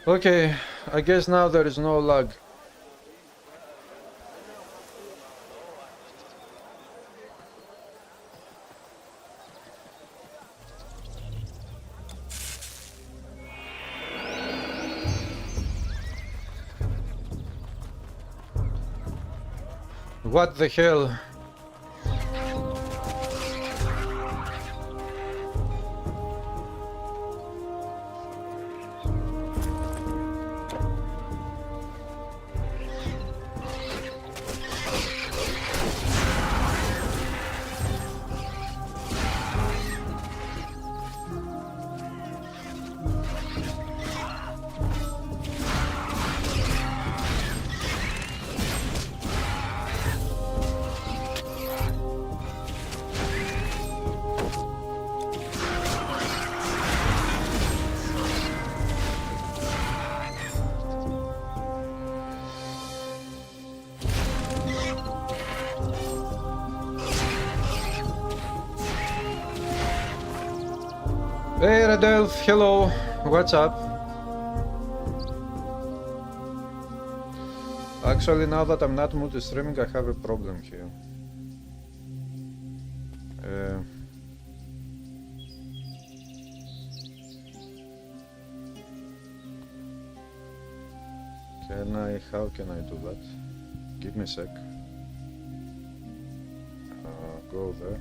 Okay, I guess now there is no lag. What the hell? Hey Redelf, hello, what's up? Actually, now that I'm not multi-streaming, I have a problem here. How can I do that? Give me a sec. Go there.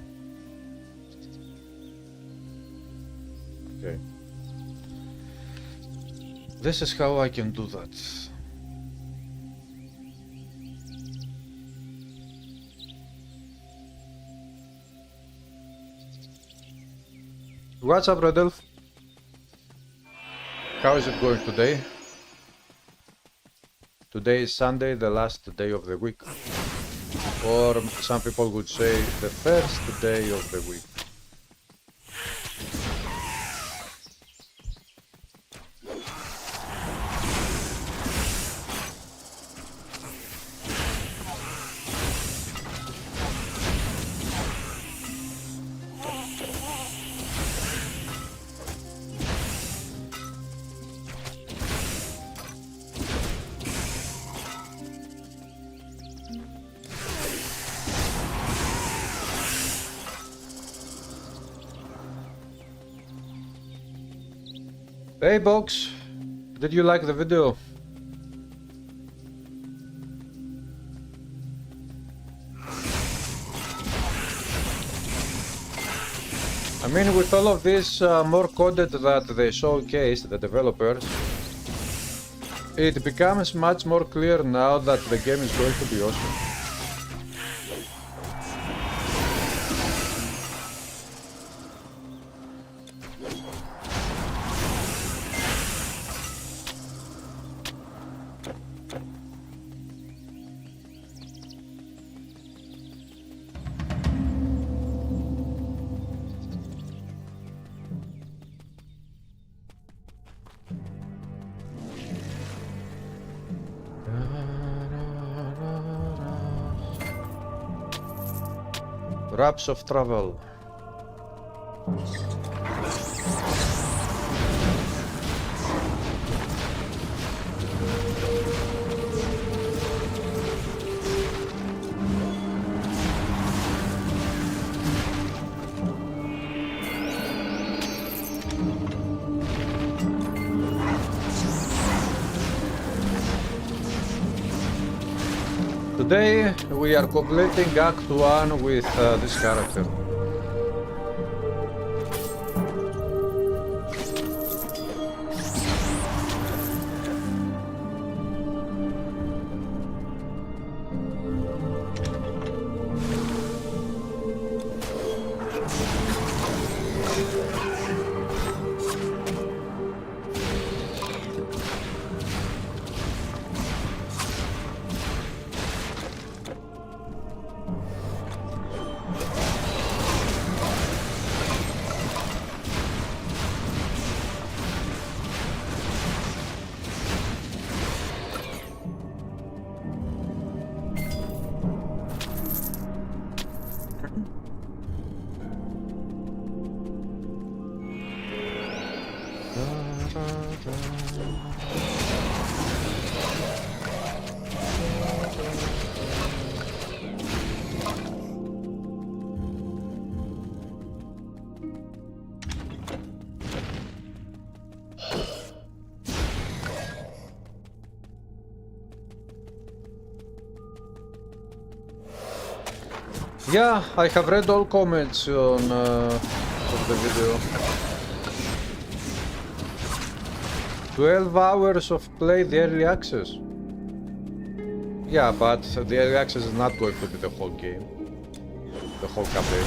Okay. This is how I can do that. What's up, Rodolph? How is it going today? Today is Sunday, the last day of the week. Or some people would say the first day of the week. Hey Box, did you like the video? I mean, with all of this more coded that they showcased, the developers, it becomes much more clear now that the game is going to be awesome. Wraps of travel. Today we are completing Act 1 with this character. Yeah, I have read all comments on the video. 12 hours of play the early access. Yeah, but the early access is not going to be the whole game. The whole campaign.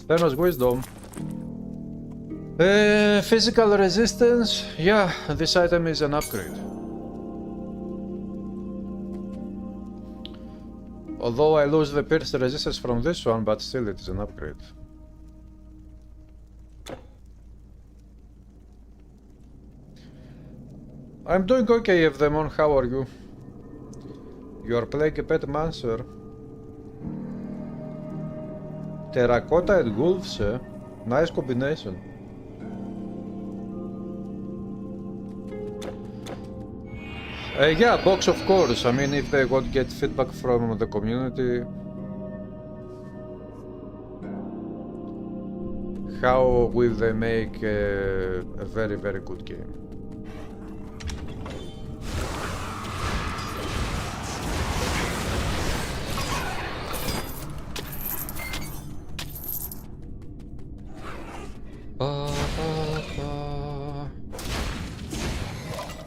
Thanos Wisdom. Physical resistance. Yeah, this item is an upgrade. Although I lose the pierce resistance from this one, but still it is an upgrade. I'm doing okay, Evdemon. How are you? You are playing a pet mancer. Terracotta and wolves, eh? Nice combination. Yeah, box of course. I mean, if they won't get feedback from the community, how will they make a very, very good game?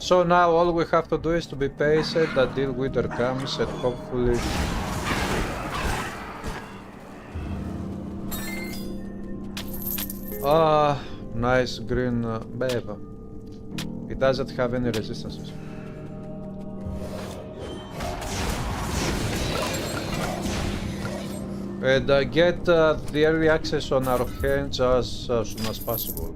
So now all we have to do is to be patient until winter comes and hopefully... nice green babe. It doesn't have any resistances. And get the early access on our hands as soon as possible.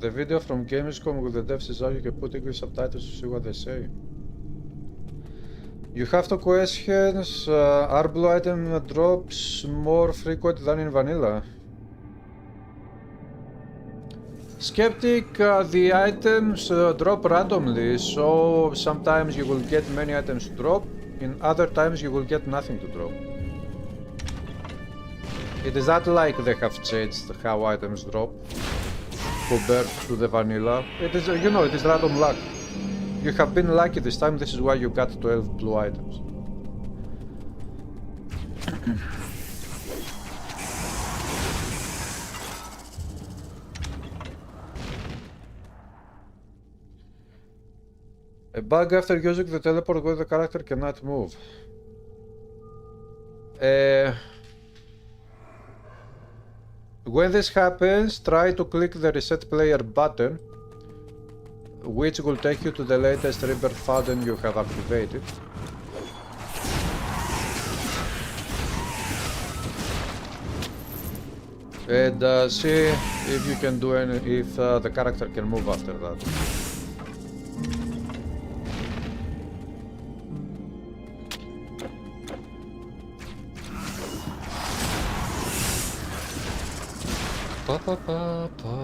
The video from Gamescom with the devs is how you can put English subtitles to see what they say. You have two questions. Are blue item drops more frequent than in vanilla? Skeptic, the items drop randomly, so sometimes you will get many items to drop, in other times you will get nothing to drop. It is not like they have changed how items drop compared to the vanilla. It is, you know, it is random luck. You have been lucky this time, this is why you got 12 blue items. A bug after using the teleport where the character cannot move. When this happens, try to click the reset player button which will take you to the latest rebirth fountain you have activated. And see if you can do any, if the character can move after that. Pa pa pa pa.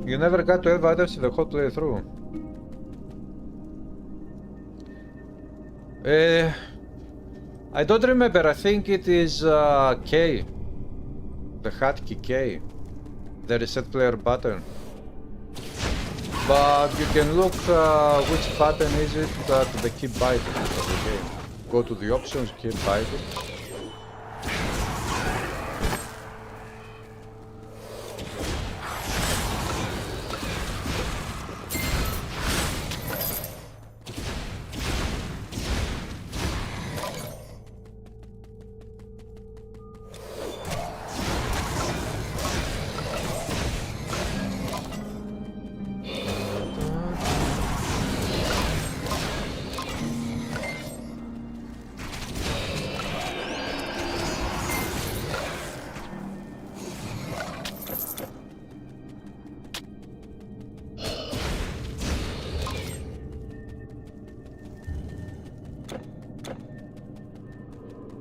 You never got 12 items in the whole playthrough. I don't remember, I think it is K. The hotkey K. The reset player button. But you can look which button is it that the keep binding of the game. Go to the options, keep binding.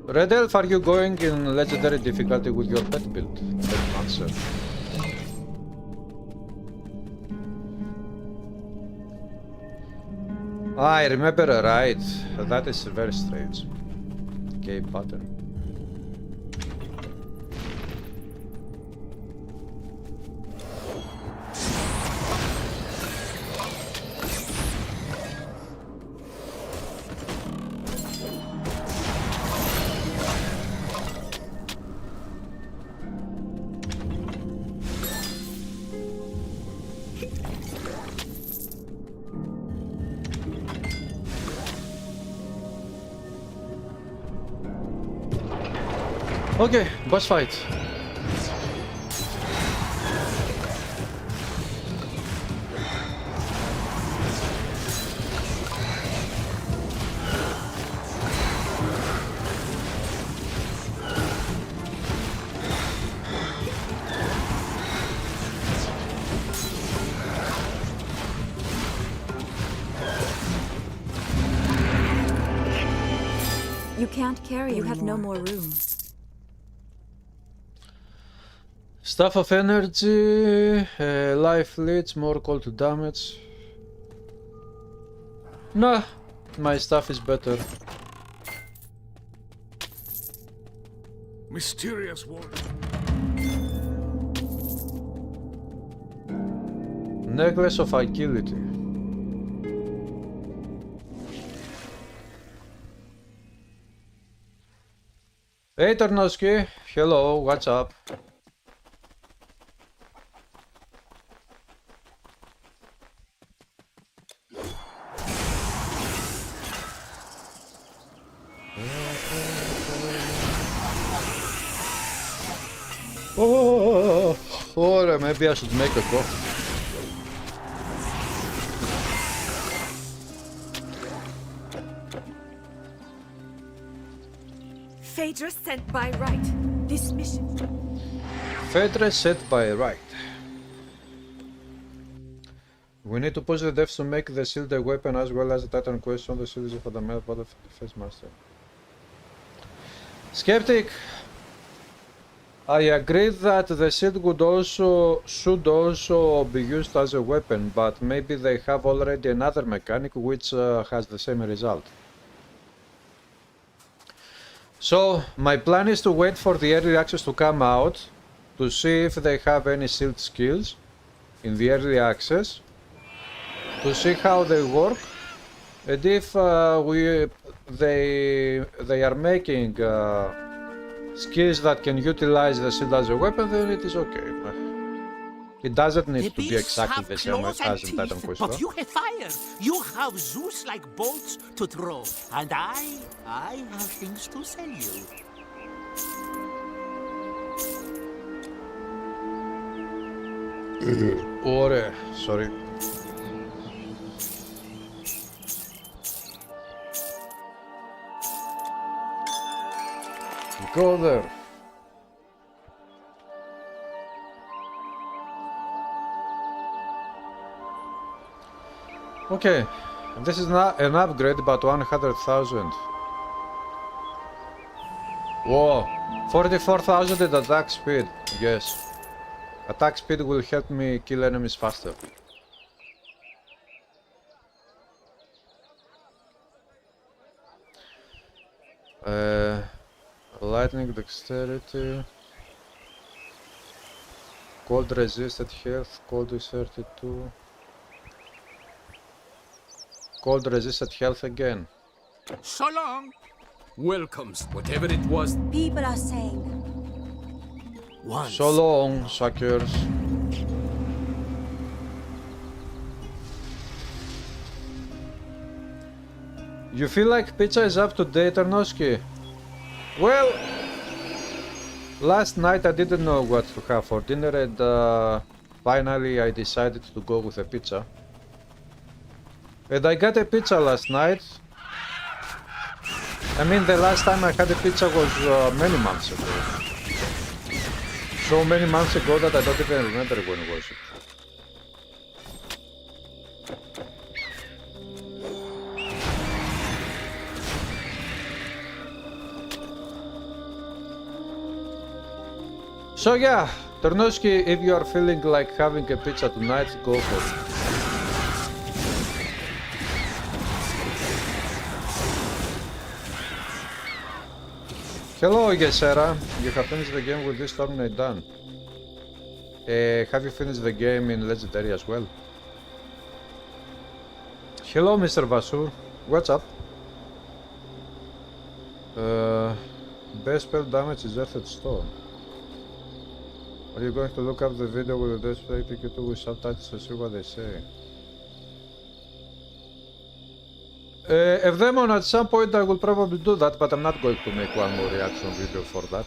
Red Elf, are you going in legendary difficulty with your pet build? Pet answer. I remember right. That is very strange. Okay, button. Okay, boss fight. You can't carry. You have no more room. Staff of energy, life leads, more cold damage. Nah, my stuff is better. Mysterious word. Necklace of agility. Hey Tarnowski, hello, what's up? Oh, or maybe I should make a coffee. Phaedra sent by right. This mission. Phaedra sent by right. We need to push the devs to make the shield a weapon as well as the Titan quest on the shield is a fundamental part of the face master. Skeptic. I agree that the shield should also be used as a weapon, but maybe they have already another mechanic which has the same result. So my plan is to wait for the early access to come out to see if they have any sealed skills in the early access, to see how they work, and if they are making skills that can utilize the shield as a weapon, then it is okay. It doesn't need to be exactly the same as in Titan Quest 4. But you have fire. You have Zeus-like bolts to throw. And I have things to sell you. Ωραία, sorry. Go there. Okay, this is not an upgrade, but 100,000. Whoa, 44,000 at attack speed. Yes, attack speed will help me kill enemies faster. Lightning dexterity. Cold resisted health. Cold is 32. Cold resisted health again. So long. Welcomes, whatever it was. People are saying. Once. So long, suckers. You feel like pizza is up to date, Arnoski? Well, last night I didn't know what to have for dinner, and finally I decided to go with a pizza. And I got a pizza last night. I mean, the last time I had a pizza was many months ago. So many months ago that I don't even remember when was it. So yeah, Ternoski, if you are feeling like having a pizza tonight, go for it. Hello, Gesera. You have finished the game with this Stormnate done. Have you finished the game in Legendary as well? Hello, Mr. Vasur. What's up? Best spell damage is Earthed Storm. Are you going to look up the video with the display ticket with subtitles to see what they say? Evdemon, at some point I will probably do that, but I'm not going to make one more reaction video for that.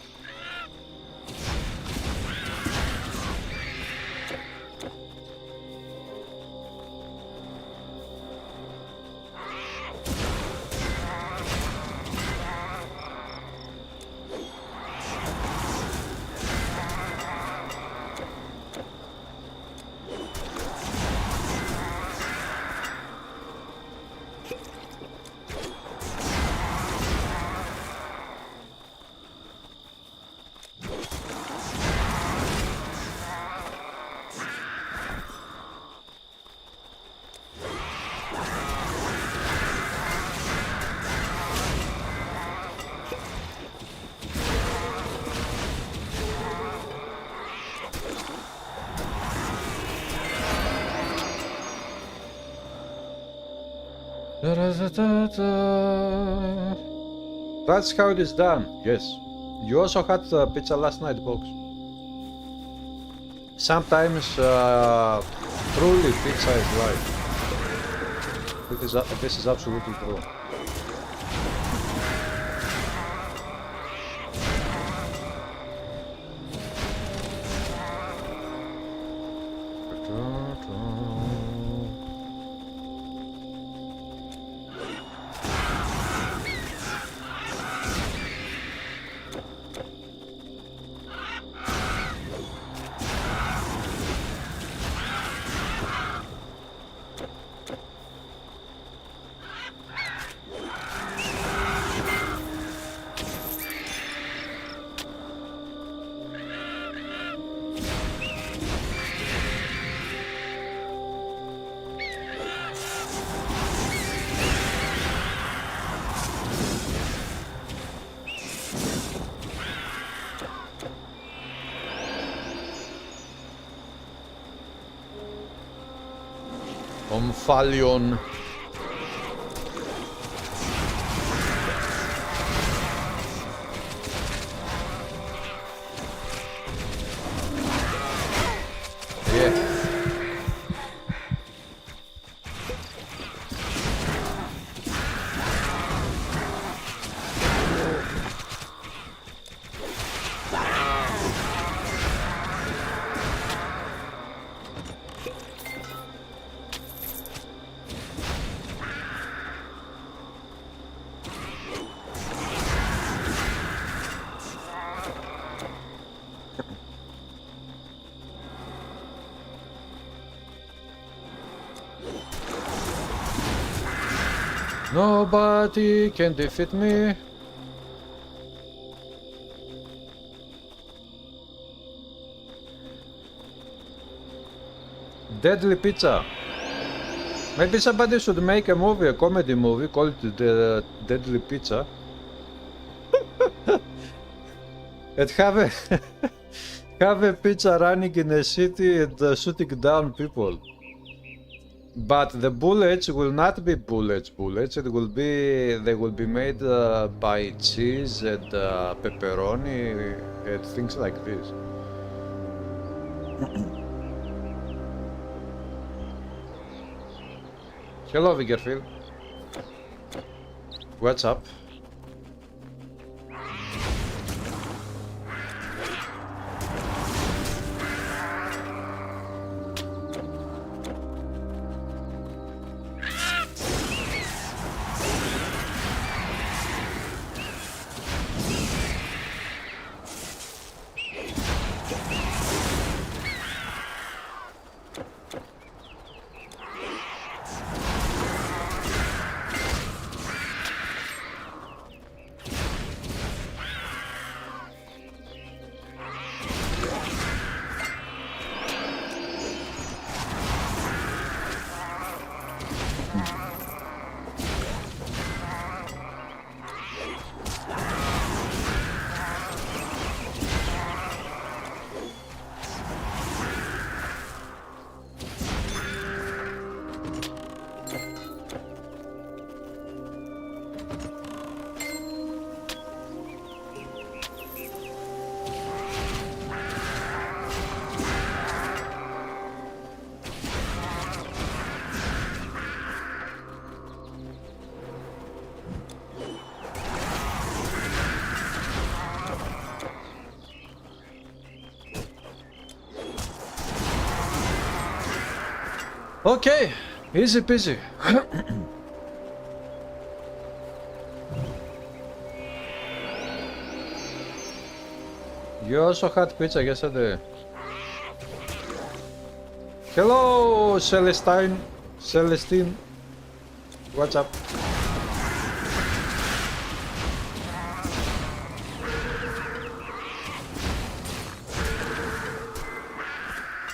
That's how it is done, yes. You also had pizza last night, Box. Sometimes truly pizza is life. This is absolutely true. Omphalion. Yeah. Nobody can defeat me. Deadly Pizza. Maybe somebody should make a movie, a comedy movie, call it the Deadly Pizza. And have a have a pizza running in a city and shooting down people. But the bullets will not be bullets. It will be, they will be made by cheese and pepperoni and things like this. Hello, Viggerfield. What's up? Okay, easy peasy. You also had pizza yesterday. Hello, Celestine. Celestine. What's up?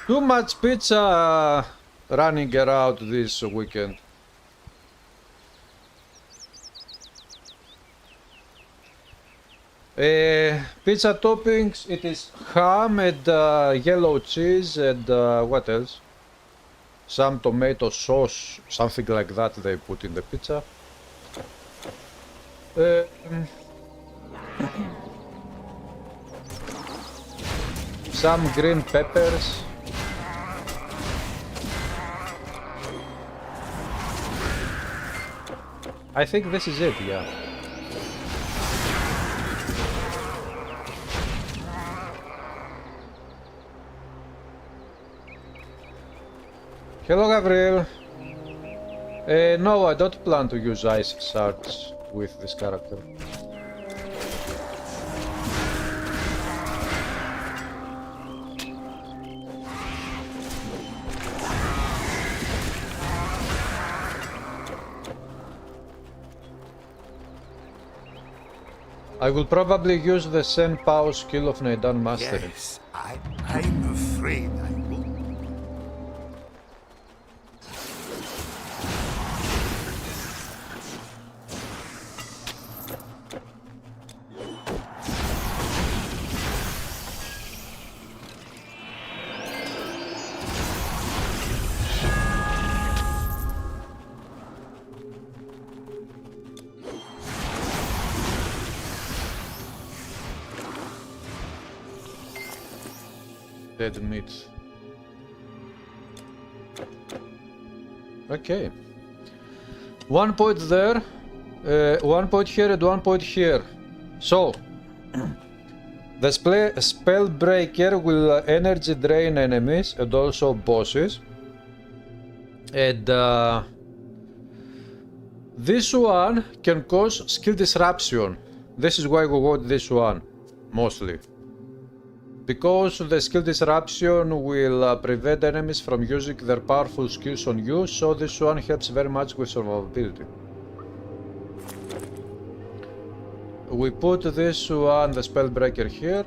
Too much pizza running around this weekend. Pizza toppings, it is ham and yellow cheese and what else? Some tomato sauce, something like that they put in the pizza. Some green peppers. I think this is it, yeah. Hello, Gabriel. No, I don't plan to use ice shards with this character. I will probably use the Sapphire skill of Naidan Mastery. Yes, I'm afraid I will. Dead meat. Okay. 1 point there, 1 point here and 1 point here. So, the spell breaker will energy drain enemies and also bosses. And this one can cause skill disruption. This is why we want this one, mostly. Because the skill disruption will prevent enemies from using their powerful skills on you, so this one helps very much with survivability. We put this one, the spellbreaker, here,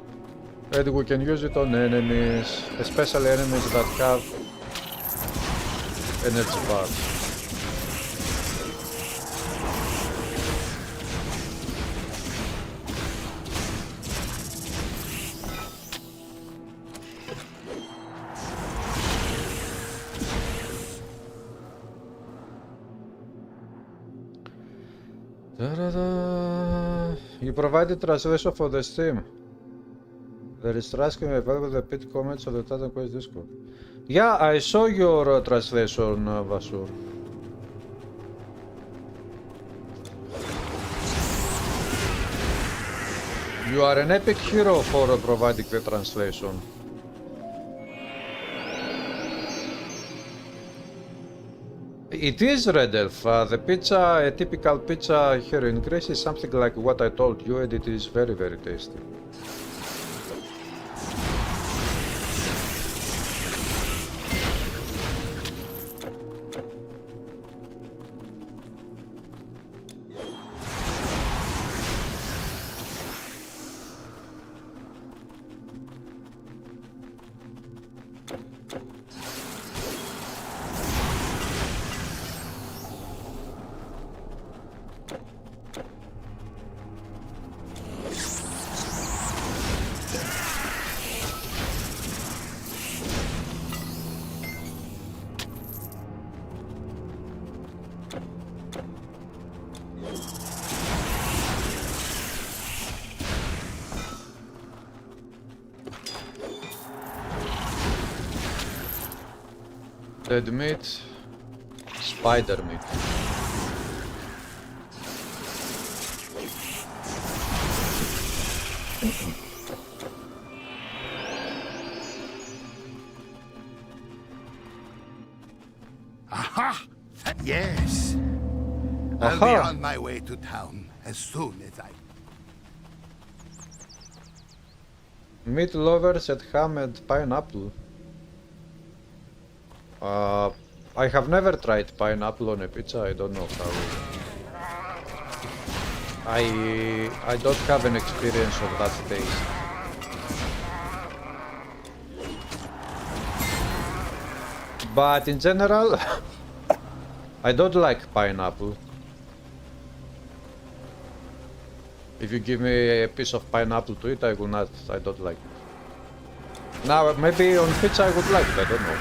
and we can use it on enemies, especially enemies that have energy bars. You provided translation for the stream. There is transcript available in the pit comments of the Titan Quest Discord. Yeah, I saw your translation, Vasur. You are an epic hero for providing the translation. It is Red Elf. The pizza, a typical pizza here in Greece, is something like what I told you, and it is very, very tasty. Dead meat, spider meat. Aha! Yes. I'll be Aha. on my way to town as soon as I... Meat lovers at ham and pineapple. I have never tried pineapple on a pizza. I don't know how. I don't have an experience of that taste. But in general, I don't like pineapple. If you give me a piece of pineapple to eat, I will not. I don't like it. Now, maybe on pizza I would like it. I don't know.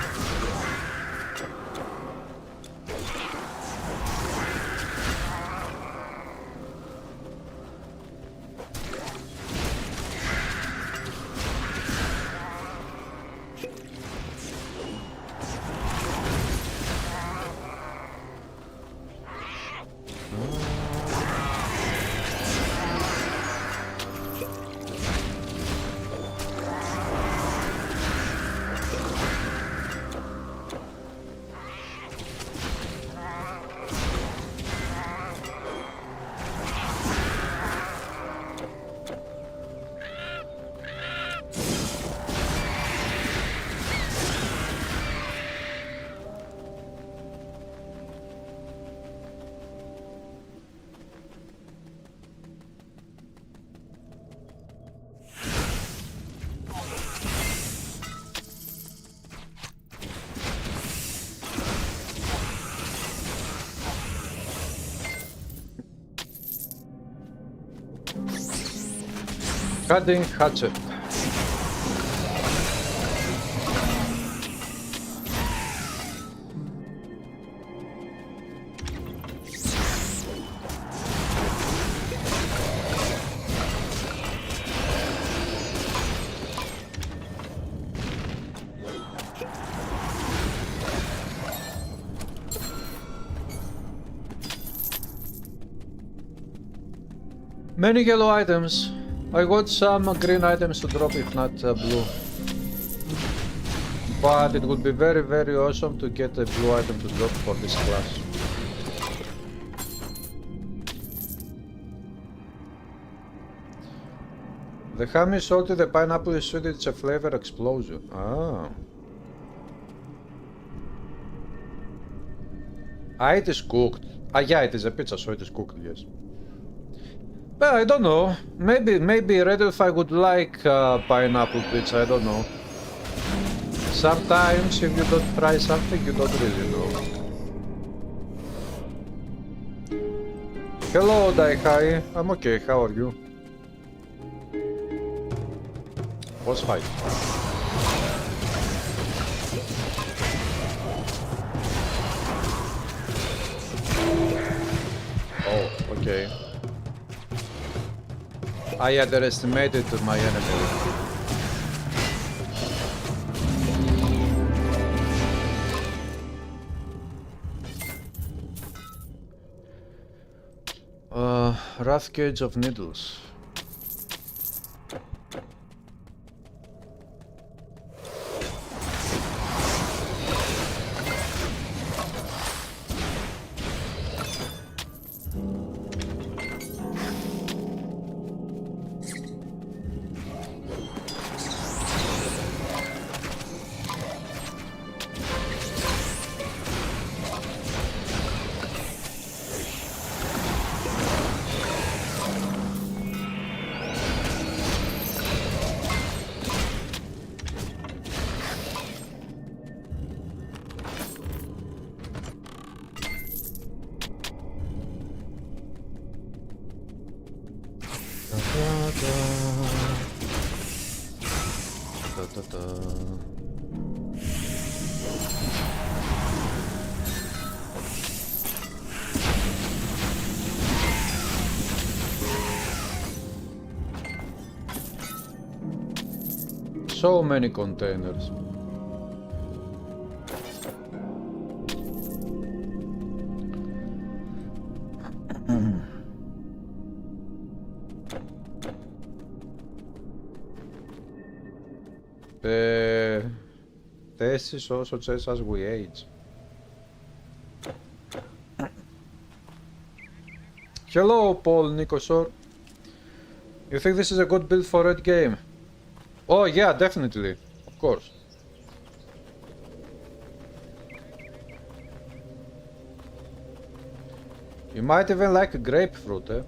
Cutting hatchet. Many yellow items. I got some green items to drop, if not blue. But it would be very, very awesome to get a blue item to drop for this class. The ham is salty, the pineapple is sweet, it's a flavor explosion. Ah. Ah, it is cooked. Ah, yeah, it is a pizza, so it is cooked, yes. But I don't know. Maybe Red Elf I would like pineapple pizza, I don't know. Sometimes if you don't try something, you don't really know. Hello, Daihai. I'm okay, how are you? Boss fight. Oh, okay. I underestimated my enemy. Rough cage of needles. So many containers. This is also just as we age. Hello, Paul Nikosor. You think this is a good build for Endgame? Oh yeah, definitely, of course. You might even like a grapefruit, eh?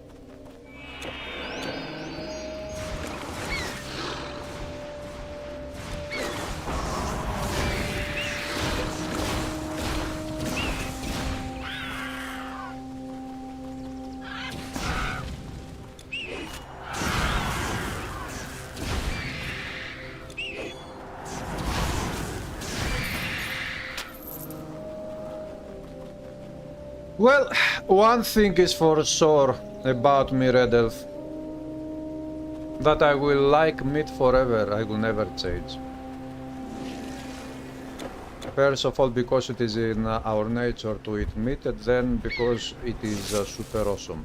Well, one thing is for sure about me, Red Elf. That I will like meat forever, I will never change. First of all because it is in our nature to eat meat, and then because it is super awesome.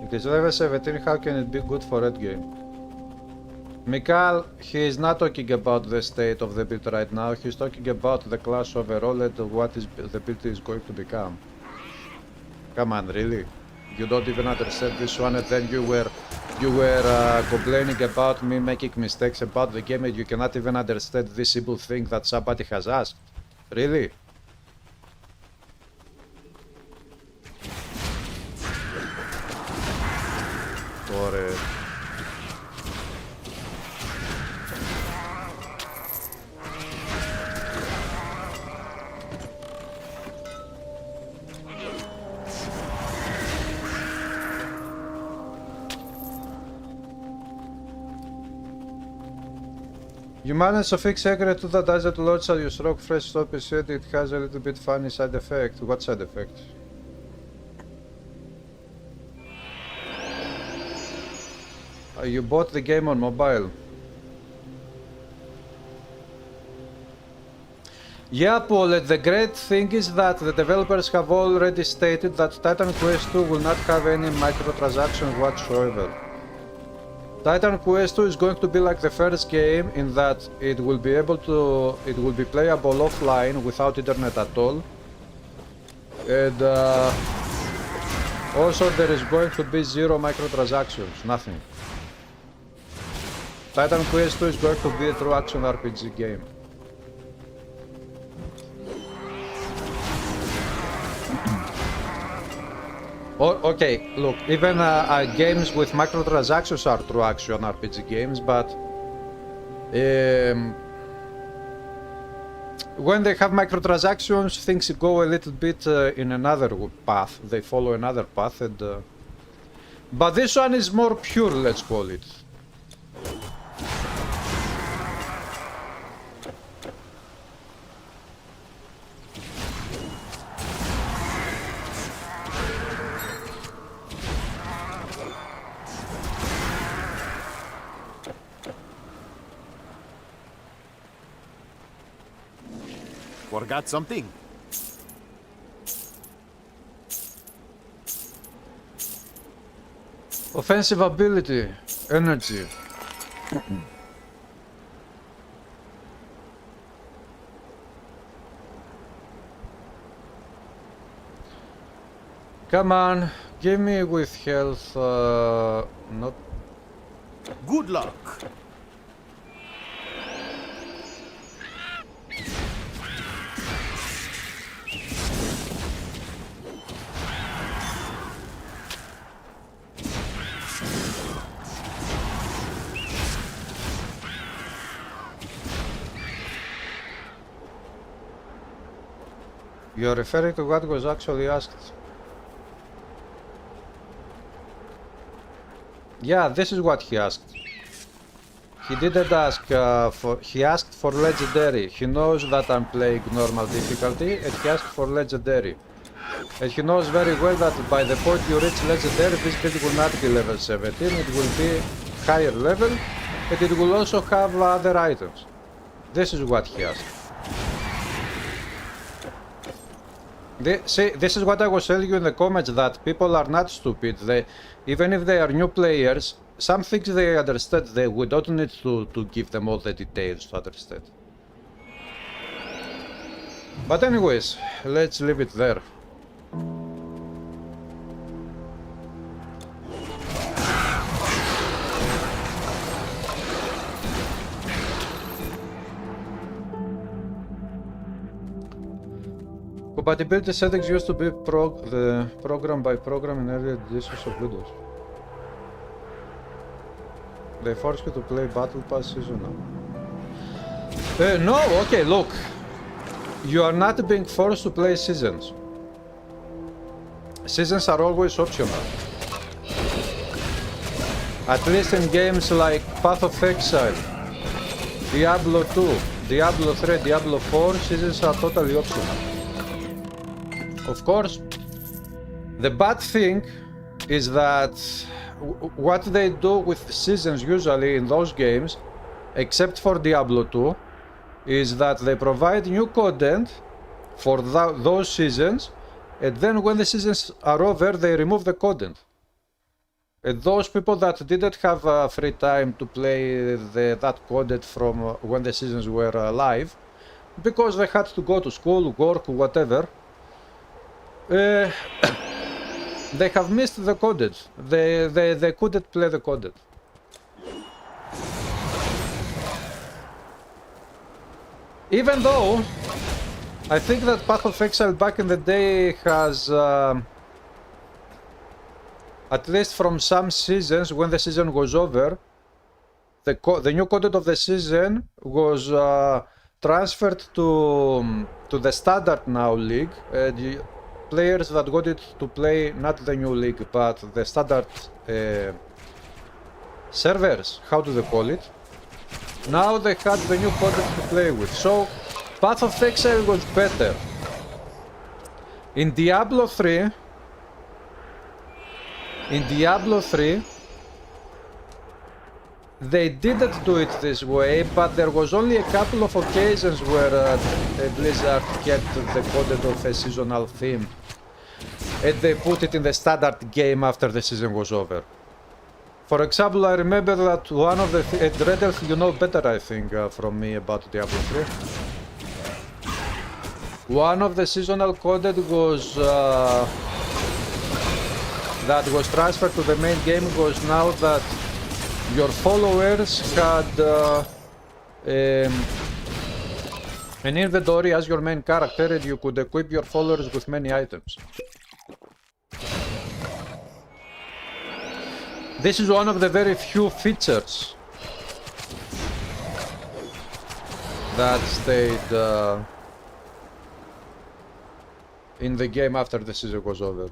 It is level 17, how can it be good for Endgame? Mikhail, he is not talking about the state of the build right now, he's talking about the class overall and what is the build is going to become. Come on, really? You don't even understand this one, and then you were complaining about me making mistakes about the game, and you cannot even understand this simple thing that somebody has asked. Really? You managed to fix secret to that doesn't launch at your ASROCK fresh stop is said it has a little bit funny side effect. What side effect? you bought the game on mobile. Yeah, Paul, the great thing is that the developers have already stated that Titan Quest 2 will not have any microtransactions whatsoever. Titan Quest 2 is going to be like the first game in that it will be playable offline without internet at all. And also there is going to be zero microtransactions, nothing. Titan Quest 2 is going to be a true action RPG game. Okay, look, even games with microtransactions are true action RPG games, but when they have microtransactions, things go a little bit in another path. They follow another path, and but this one is more pure, let's call it. Forgot something? Offensive ability, energy. Come on, give me with health, not... Good luck. You're referring to what was actually asked. Yeah, this is what he asked. He didn't ask he asked for legendary. He knows that I'm playing normal difficulty and he asked for legendary. And he knows very well that by the point you reach legendary, this build will not be level 17, it will be higher level and it will also have other items. This is what he asked. See, this is what I was telling you in the comments, that people are not stupid. Even if they are new players, some things they understand, we don't need to give them all the details to understand. But anyways, let's leave it there. Compatibility settings used to be program by program in early editions of Windows. They force you to play Battle Pass seasonal. No, okay, look. You are not being forced to play seasons. Seasons are always optional. At least in games like Path of Exile, Diablo 2, Diablo 3, Diablo 4, seasons are totally optional. Of course, the bad thing is that what they do with seasons usually in those games, except for Diablo 2, is that they provide new content for those seasons, and then when the seasons are over, they remove the content. And those people that didn't have free time to play that content from when the seasons were live, because they had to go to school, work, whatever, they have missed the content. They couldn't play the content. Even though I think that Path of Exile back in the day has at least from some seasons, when the season was over, the new content of the season was transferred to the standard now league. Players that wanted to play not the new league but the standard servers, how do they call it? Now they had the new content to play with. So Path of Exile was better. In Diablo 3, they didn't do it this way, but there was only a couple of occasions where Blizzard kept the content of a seasonal theme, and they put it in the standard game after the season was over. For example, I remember that one of the Red Elf, you know better, I think, from me about Diablo 3. One of the seasonal content was that was transferred to the main game was now that your followers had an inventory as your main character, and you could equip your followers with many items. This is one of the very few features that stayed in the game after the season was over.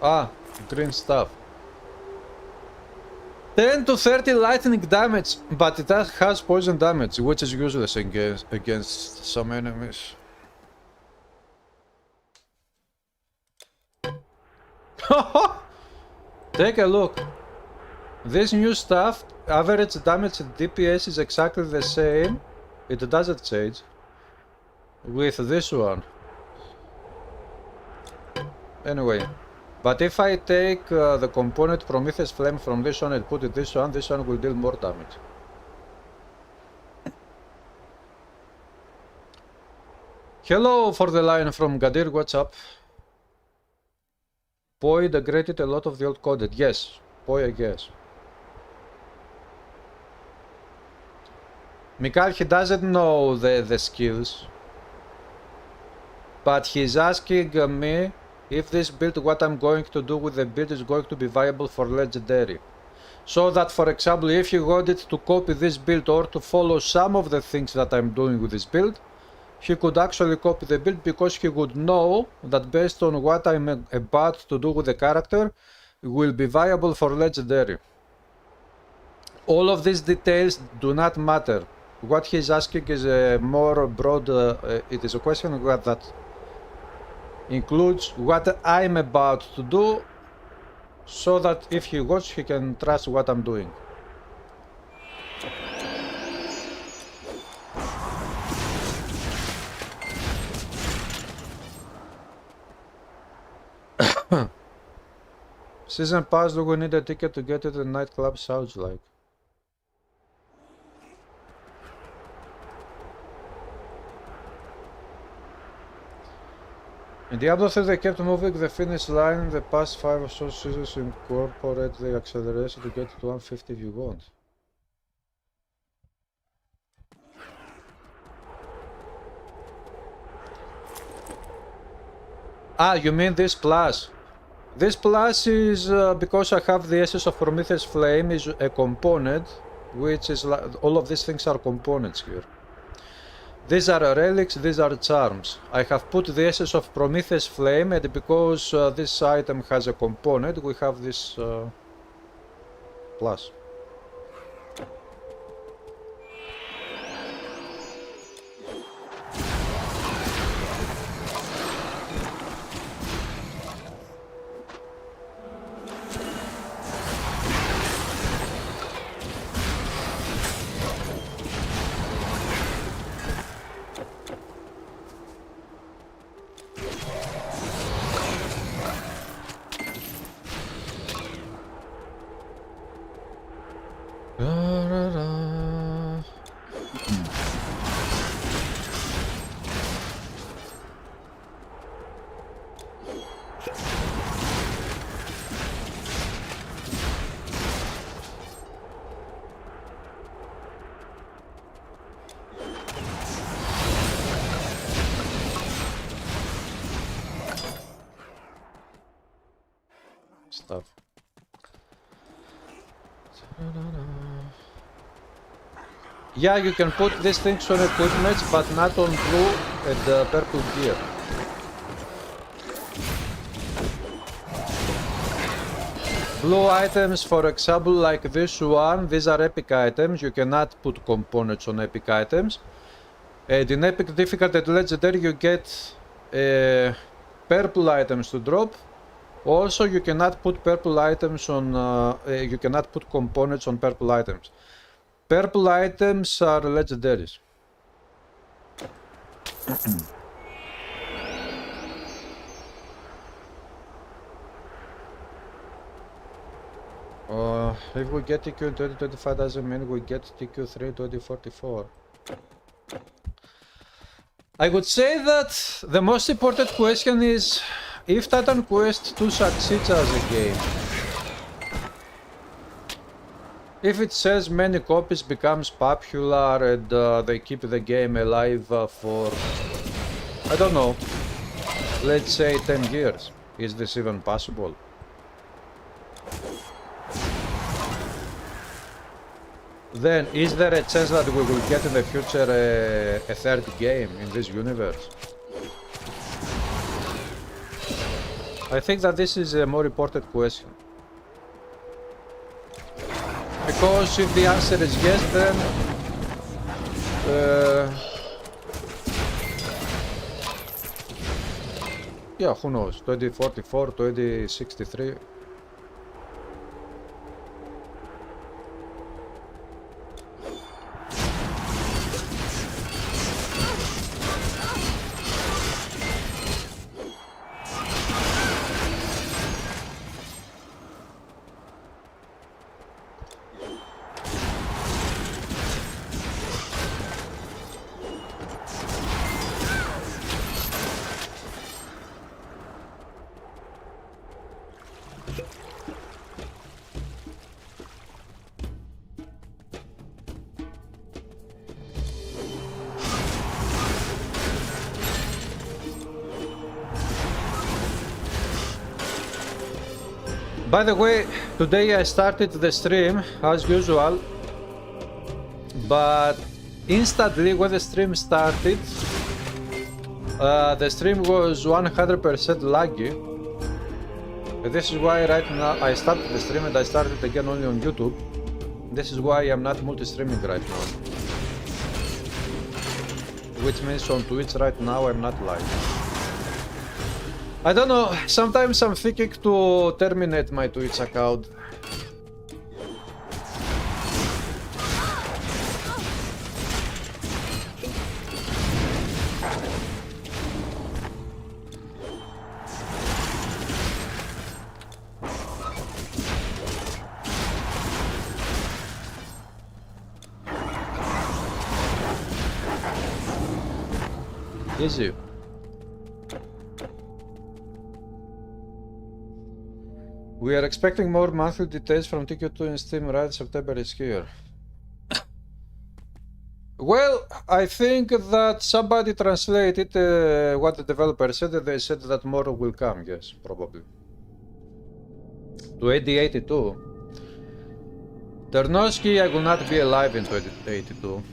Ah, green stuff. 10 to 30 lightning damage, but it has poison damage, which is useless against some enemies. Take a look. This new stuff, average damage and DPS is exactly the same. It doesn't change with this one. Anyway. But if I take the component Prometheus Flame from this one and put it this one will deal more damage. Hello for the line from Gadir, what's up? Poi degraded a lot of the old coded. Yes, Poi, I guess. Mikhail, he doesn't know the skills. But he's asking me if this build, what I'm going to do with the build is going to be viable for legendary. So that, for example, if you wanted to copy this build or to follow some of the things that I'm doing with this build, he could actually copy the build because he would know that based on what I'm about to do with the character, it will be viable for legendary. All of these details do not matter. What he's asking is a more broad, it is a question that includes what I'm about to do, so that if he wants, he can trust what I'm doing. Season pass, do we need a ticket to get to the nightclub? Sounds like. In Diablo 3 they kept moving the finish line. The past 5 or so seasons incorporate the acceleration to get to 150 if you want. Ah, you mean this plus? This plus is because I have the essence of Prometheus Flame is a component, which is like, all of these things are components here. These are relics, these are charms. I have put the essence of Prometheus Flame, and because this item has a component, we have this plus. Stuff. Yeah, you can put these things on equipment, but not on blue and purple gear. Blue items, for example, like this one, these are epic items. You cannot put components on epic items. And in epic difficulty and legendary, you get purple items to drop. Also, you cannot put purple items on. You cannot put components on purple items. Purple items are legendaries. If we get TQ in 2025 doesn't mean we get TQ3 in 2044. I would say that the most important question is if Titan Quest 2 succeeds as a game. If it sells many copies, becomes popular, and they keep the game alive for, I don't know, let's say 10 years. Is this even possible? Then, is there a chance that we will get in the future a third game in this universe? I think that this is a more important question. Because if the answer is yes, then yeah, who knows, 2044, 2063. By the way, today I started the stream as usual, but instantly when the stream started, the stream was 100% laggy. This is why right now I started the stream and I started again only on YouTube. This is why I'm not multi-streaming right now. Which means on Twitch right now I'm not live. I don't know, sometimes I'm thinking to terminate my Twitch account. Easy. We are expecting more monthly details from TQ2 in Steam, right? September is here. Well, I think that somebody translated what the developer said, and they said that more will come, yes, probably. To AD82. Ternoski, I will not be alive in 2082.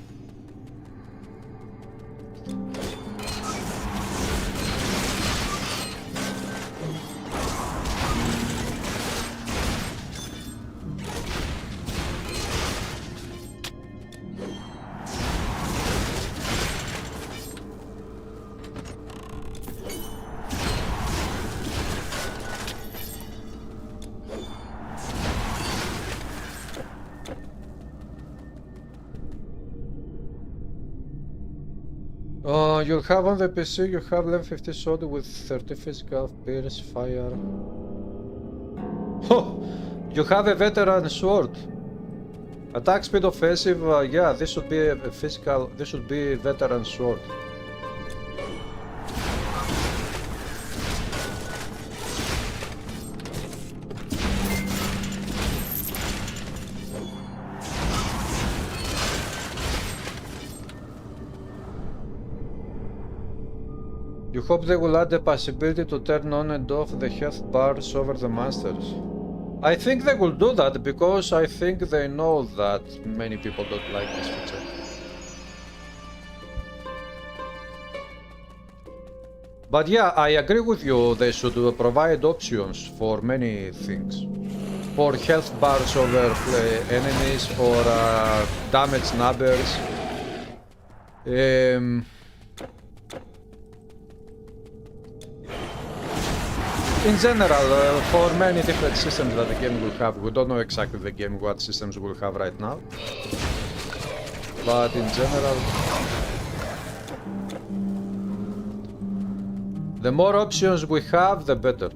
You'll have on the PC, you have level 50 sword with 30 physical pierce fire. Oh! You have a veteran sword. Attack speed offensive, yeah, this should be a physical, this should be a veteran sword. You hope they will add the possibility to turn on and off the health bars over the monsters. I think they will do that because I think they know that many people don't like this feature. But yeah, I agree with you, they should provide options for many things. for health bars over enemies, for damage numbers. In general, for many different systems that the game will have, we don't know exactly the game what systems will have right now, but in general, the more options we have, the better.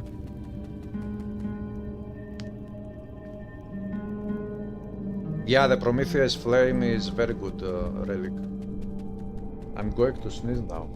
Yeah, the Prometheus Flame is very good relic. I'm going to sneeze now.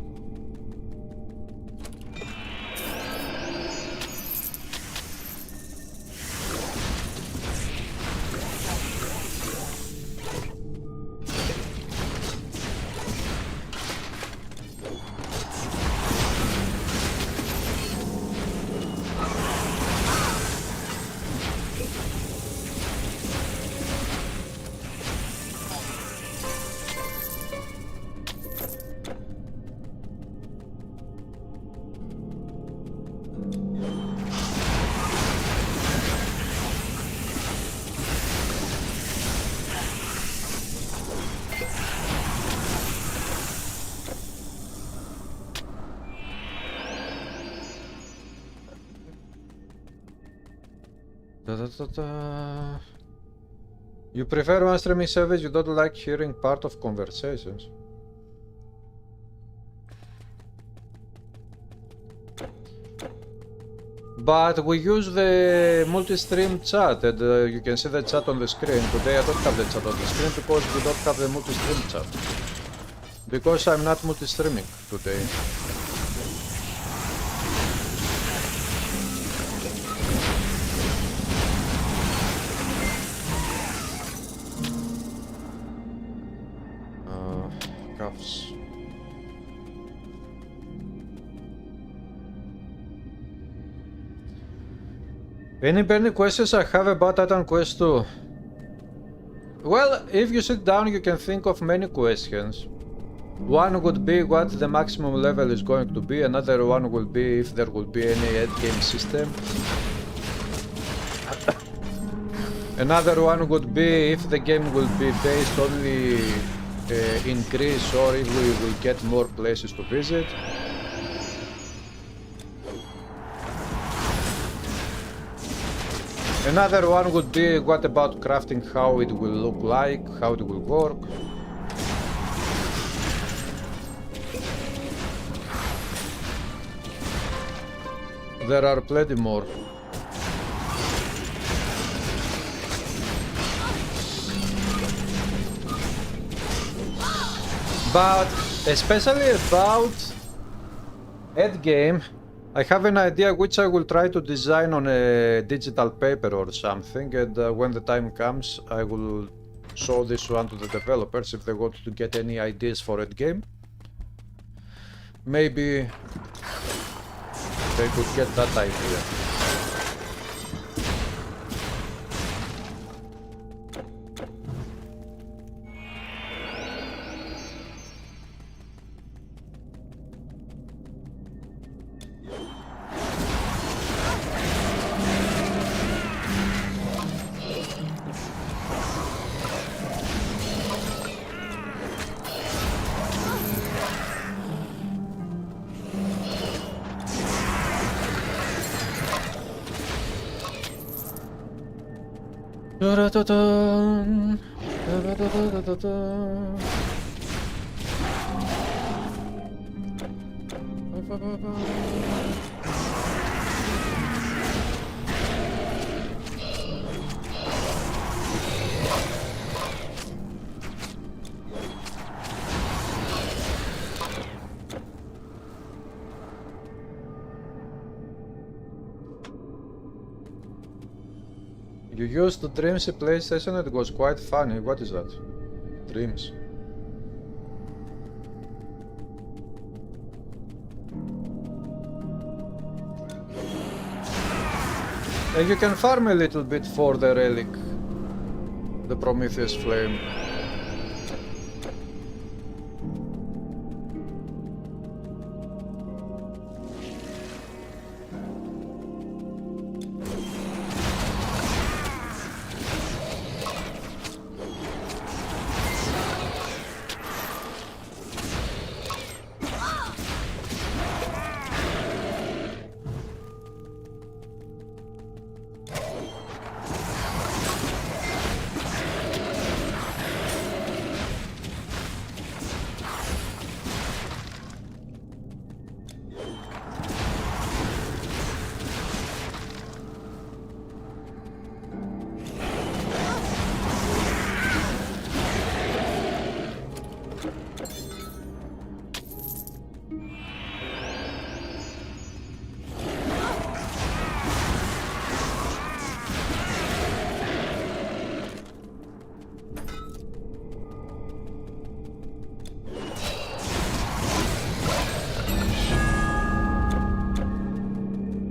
You prefer one streaming service, you don't like hearing part of conversations. But we use the multi-stream chat and you can see the chat on the screen. Today I don't have the chat on the screen because we don't have the multi-stream chat. Because I'm not multi-streaming today. Cuffs. Any burning questions I have about Titan Quest 2? Well, if you sit down you can think of many questions. One would be what the maximum level is going to be, another one will be if there will be any endgame system. Another one would be if the game will be based only in Greece or if we will get more places to visit. Another one would be what about crafting, how it will look like, how it will work. There are plenty more. But especially about Endgame, I have an idea which I will try to design on a digital paper or something, and when the time comes I will show this one to the developers if they want to get any ideas for Endgame. Maybe they could get that idea. You used Dreams PlayStation, it was quite funny. What is that? Dreams. And you can farm a little bit for the relic, the Prometheus Flame.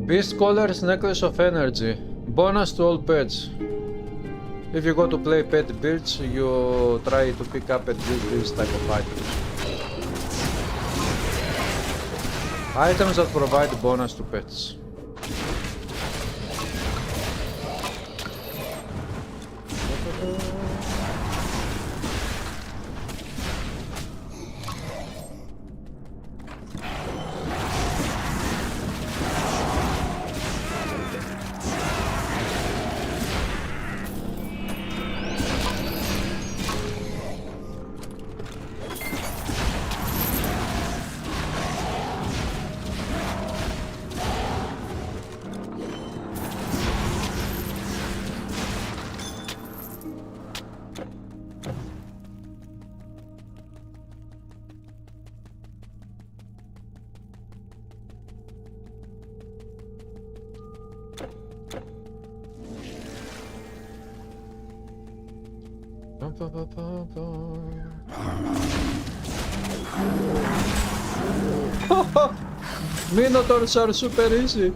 Beast Caller's Necklace of Energy. Bonus to all pets. If you go to play pet builds, you try to pick up and use these type of items. Items that provide bonus to pets. Minotaurs are super easy.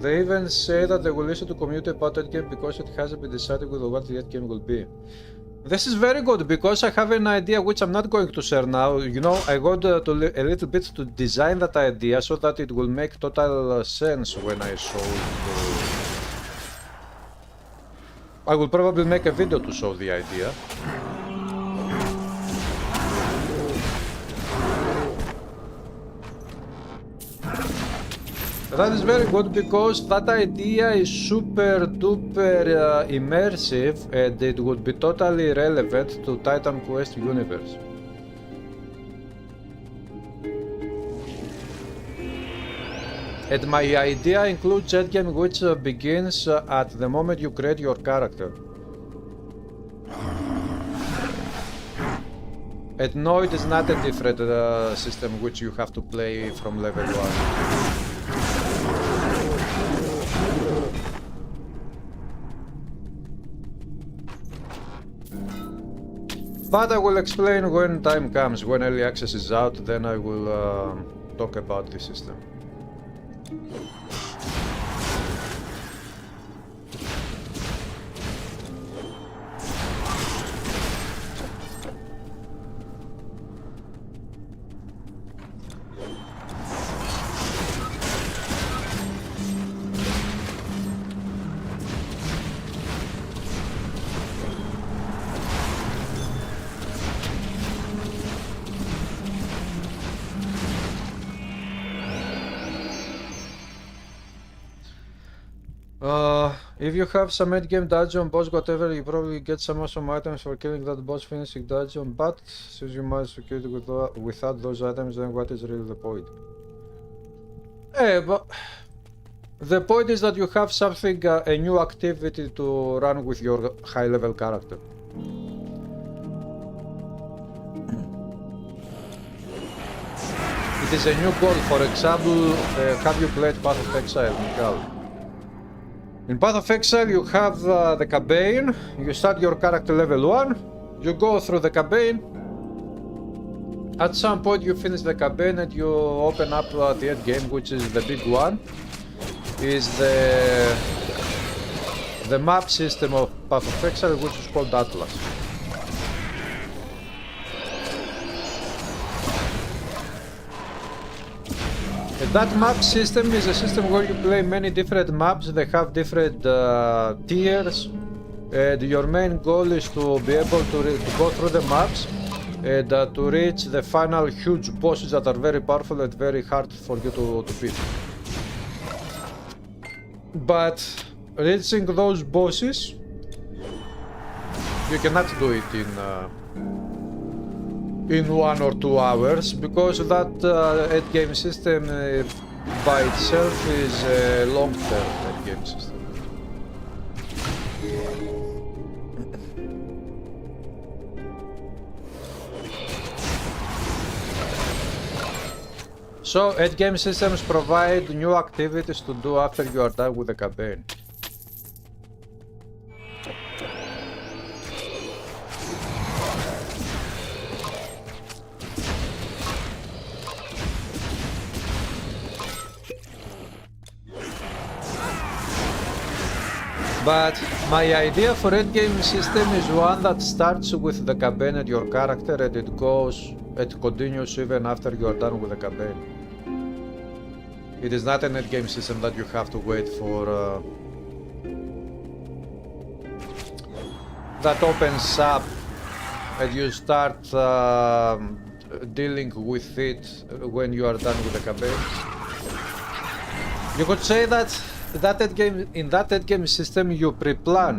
They even say that they will listen to community about Endgame because it hasn't been decided with what the Endgame will be. This is very good because I have an idea which I'm not going to share now. You know, I got a little bit to design that idea so that it will make total sense when I show it. I will probably make a video to show the idea. That is very good because that idea is super duper immersive and it would be totally relevant to Titan Quest universe. And my idea includes Endgame which begins at the moment you create your character. And no, it is not a different system which you have to play from level 1. But I will explain when time comes, when early access is out, then I will talk about the system. If you have some endgame dungeon boss, whatever, you probably get some awesome items for killing that boss finishing dungeon, but since you must secure it without those items, then what is really the point? But the point is that you have something, a new activity to run with your high level character. It is a new goal. For example, have you played Path of Exile, Mikhail? In Path of Exile you have the campaign, you start your character level 1, you go through the campaign, at some point you finish the campaign and you open up the end game, which is the big one, is the map system of Path of Exile, which is called Atlas. And that map system is a system where you play many different maps. They have different tiers, and your main goal is to be able to go through the maps and to reach the final huge bosses that are very powerful and very hard for you to beat. But reaching those bosses, you cannot do it in 1 or 2 hours, because that endgame system by itself is a long-term endgame system. So endgame systems provide new activities to do after you are done with the campaign. But my idea for endgame system is one that starts with the campaign and your character, and it continues even after you are done with the campaign. It is not an endgame system that you have to wait for that opens up and you start dealing with it when you are done with the campaign. You could say that in that endgame system you pre-plan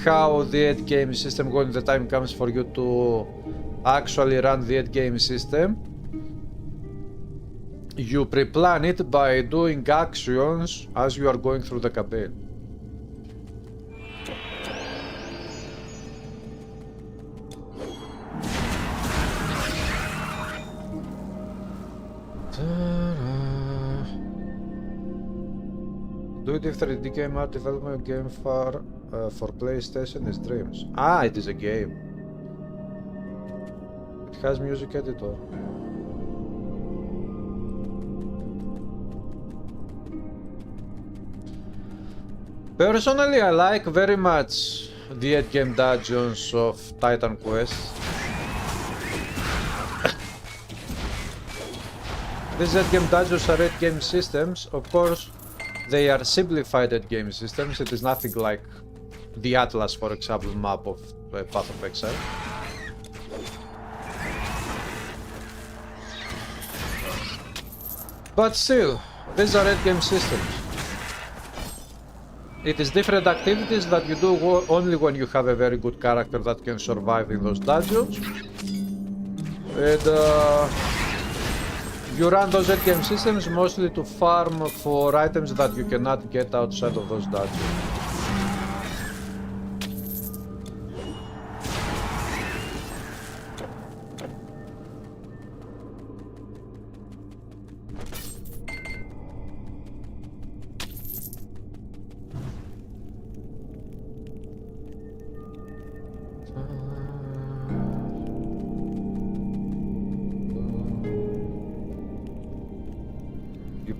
how the endgame system, when the time comes for you to actually run the endgame system, you pre-plan it by doing actions as you are going through the campaign. Do it if 3D game art development game for PlayStation is dreams. Ah, it is a game. It has music editor. Personally, I like very much the endgame dungeons of Titan Quest. These endgame dungeons are endgame systems, of course. They are simplified endgame systems. It is nothing like the Atlas, for example, map of Path of Exile. But still, these are endgame systems. It is different activities that you do only when you have a very good character that can survive in those dungeons. And you run those endgame systems mostly to farm for items that you cannot get outside of those dungeons.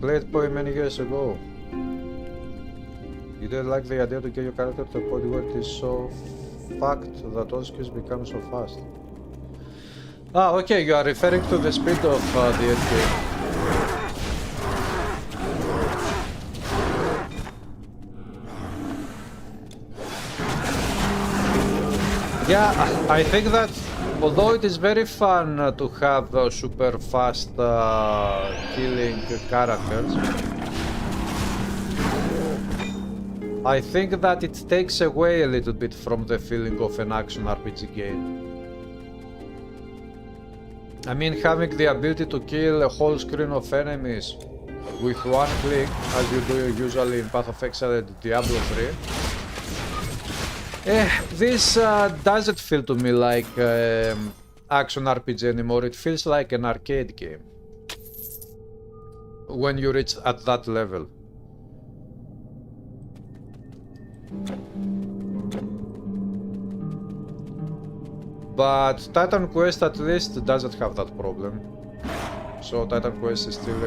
Played Poi many years ago. You didn't like the idea to get your character to a point where it is so fucked that all skills become so fast. Ah, okay, you are referring to the speed of the endgame. Yeah, I think that although it is very fun to have super fast killing characters, I think that it takes away a little bit from the feeling of an action RPG game. I mean, having the ability to kill a whole screen of enemies with one click, as you do usually in Path of Exile and Diablo 3, this doesn't feel to me like action RPG anymore. It feels like an arcade game when you reach at that level. But Titan Quest at least doesn't have that problem. So Titan Quest is still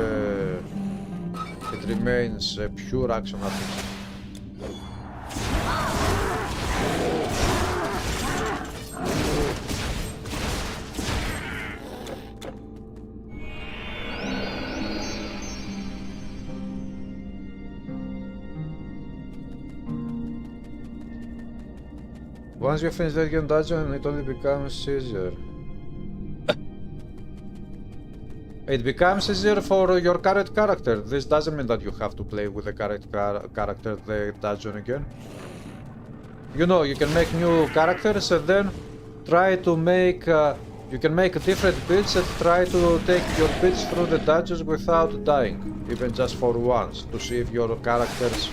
it remains a pure action RPG. Once you finish the game dungeon, it only becomes easier. It becomes easier for your current character. This doesn't mean that you have to play with the current character the dungeon again. You know, you can make new characters and then try to make... you can make different builds and try to take your builds through the dungeons without dying. Even just for once, to see if your characters...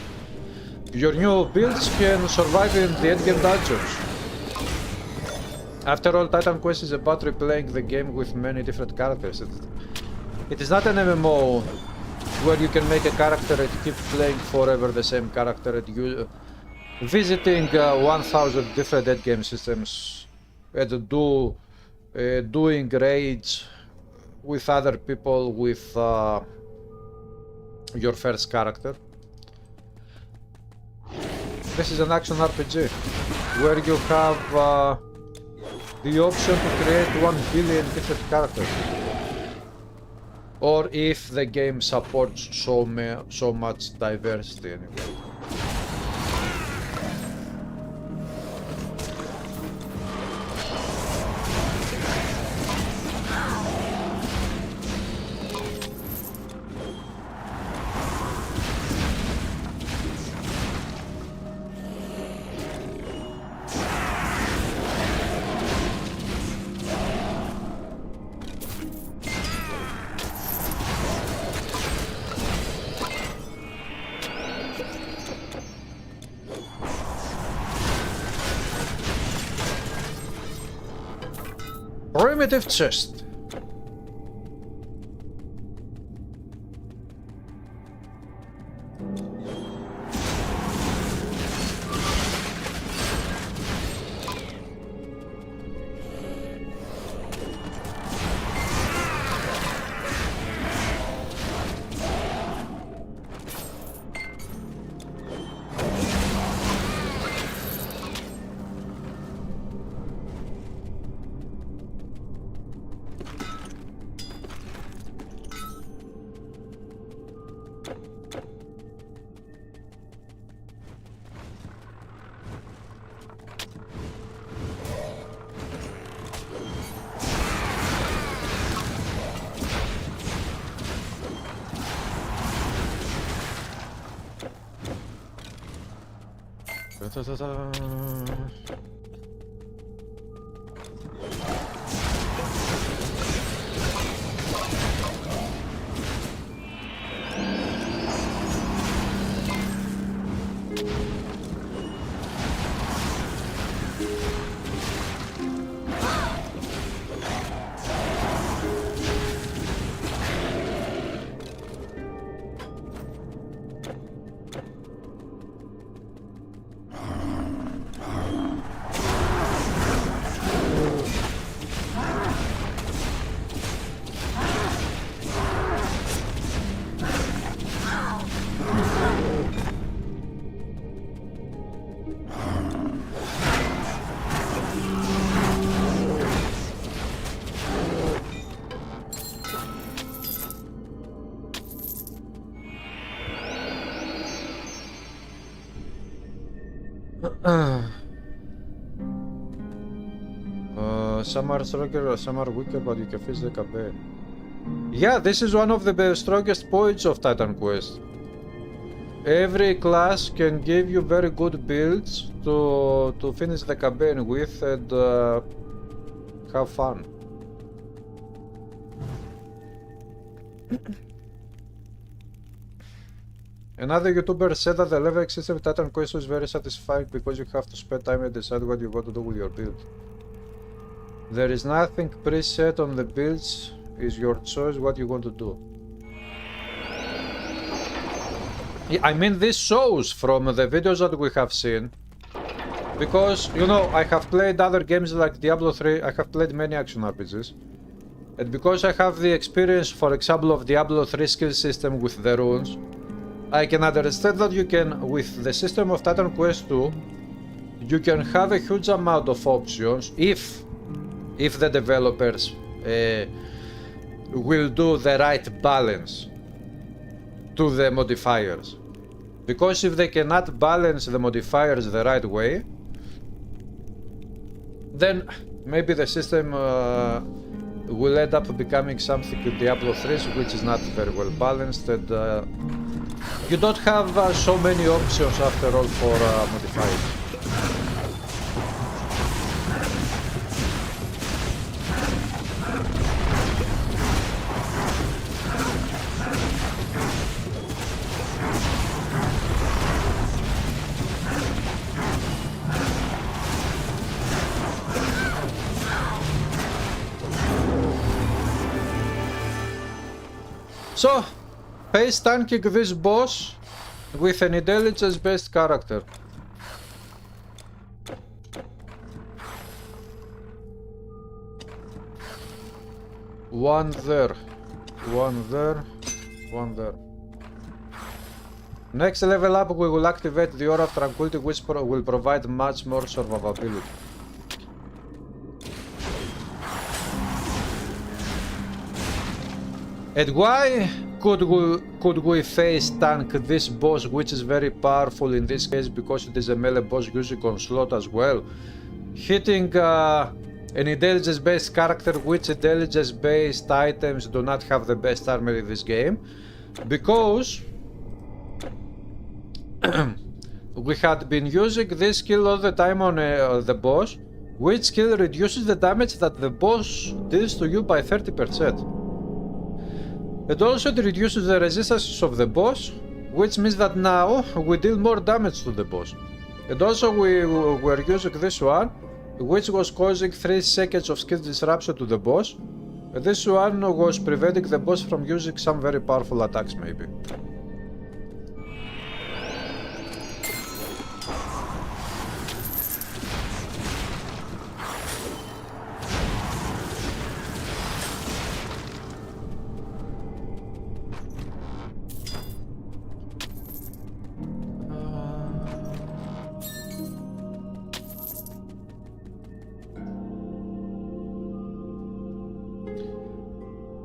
your new builds can survive in the endgame dungeons. After all, Titan Quest is about replaying the game with many different characters. It is not an MMO where you can make a character and keep playing forever the same character and you visiting 1000 different endgame systems and doing raids with other people with your first character. This is an action RPG where you have the option to create 1 billion different characters. Or if the game supports so much diversity anyway. Primitive chest. Some are stronger, some are weaker, but you can fix the campaign. Yeah, this is one of the strongest points of Titan Quest. Every class can give you very good builds to finish the campaign with and have fun. Another YouTuber said that the leveling system of Titan Quest is very satisfying because you have to spend time and decide what you want to do with your build. There is nothing preset on the builds, it's your choice what you want to do. Yeah, I mean, this shows from the videos that we have seen, because, you know, I have played other games like Diablo 3, I have played many action RPGs, and because I have the experience, for example, of Diablo 3 skill system with the runes, I can understand that you can, with the system of Titan Quest 2, you can have a huge amount of options if the developers will do the right balance to the modifiers. Because if they cannot balance the modifiers the right way, then maybe the system will end up becoming something in Diablo 3, which is not very well balanced, and you don't have so many options after all for modifiers. So, face tanking this boss with an intelligence-based character. One there, one there, one there. Next level up, we will activate the Aura of Tranquility, which will provide much more survivability. And why could we face tank this boss, which is very powerful in this case because it is a melee boss using onslaught as well? Hitting an intelligence-based character, which intelligence-based items do not have the best armor in this game, because we had been using this skill all the time on the boss, which skill reduces the damage that the boss deals to you by 30%. It also reduces the resistance of the boss, which means that now we deal more damage to the boss. And also we were using this one, which was causing 3 seconds of skill disruption to the boss. And this one was preventing the boss from using some very powerful attacks maybe.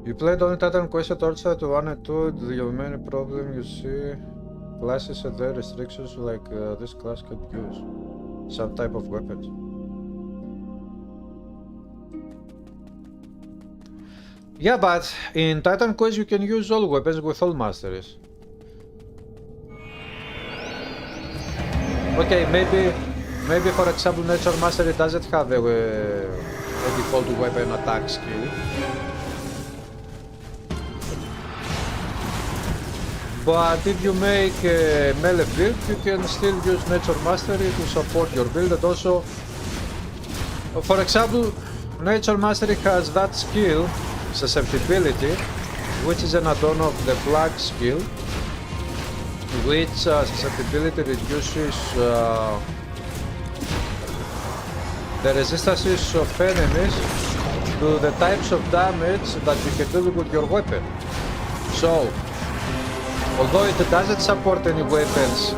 You played only Titan Quest at Orchard 1 and 2, the main problem you see classes and their restrictions like this class can use some type of weapons. Yeah, but in Titan Quest you can use all weapons with all masteries. Okay, maybe for example Nature Mastery doesn't have a default weapon attack skill. But if you make a melee build, you can still use Nature Mastery to support your build. And also, for example, Nature Mastery has that skill, Susceptibility, which is an add-on of the Plague skill, which Susceptibility reduces the resistances of enemies to the types of damage that you can do with your weapon. So, although it doesn't support any weapons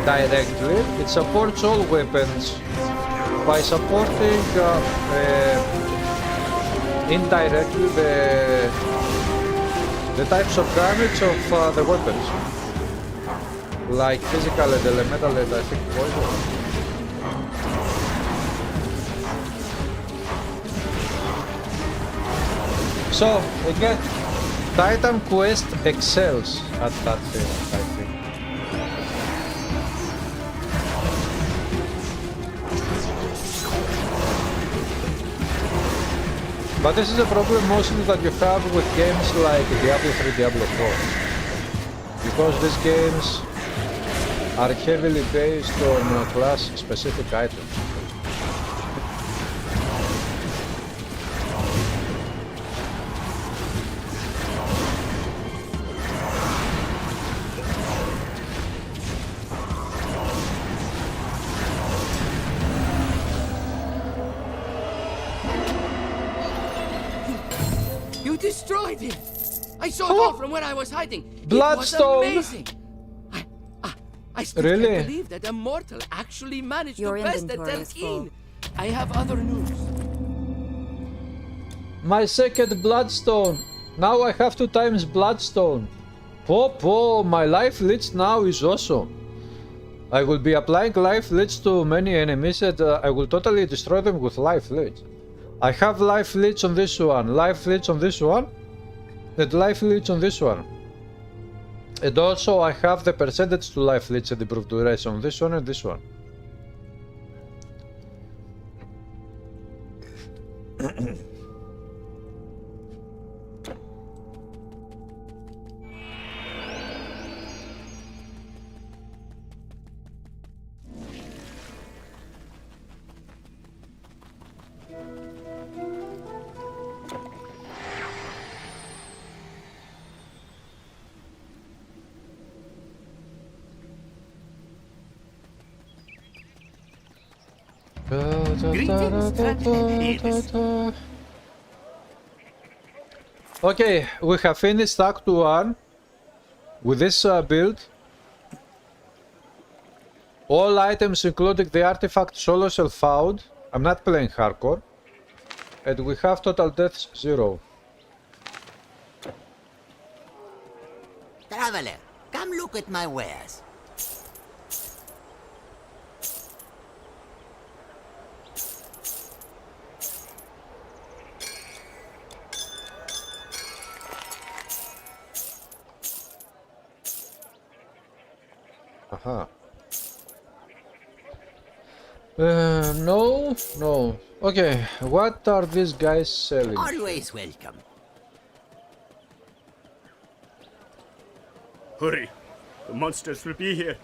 directly, it supports all weapons by supporting indirectly the types of damage of the weapons, like physical and elemental and I think poison. So again, Titan Quest excels at that thing, I think. But this is a problem mostly that you have with games like Diablo 3, Diablo 4. Because these games are heavily based on class-specific items. Destroyed it! I saw it all from where I was hiding. Bloodstone! It was amazing! I still can't believe that a mortal actually managed Your to best at inventory is full. 13. I have other news. My second Bloodstone! Now I have 2 times Bloodstone! My life leech now is awesome! I will be applying life leech to many enemies and I will totally destroy them with life leech. I have life leech on this one, life leech on this one, and life leech on this one. And also I have the percentage to life leech and improved duration on this one and this one. Okay, we have finished Act 1 with this build. All items including the artifact solo self-found. I'm not playing hardcore. And we have total deaths 0. Traveler, come look at my wares. Aha. No. Okay, what are these guys selling? Always welcome. Hurry! The monsters will be here.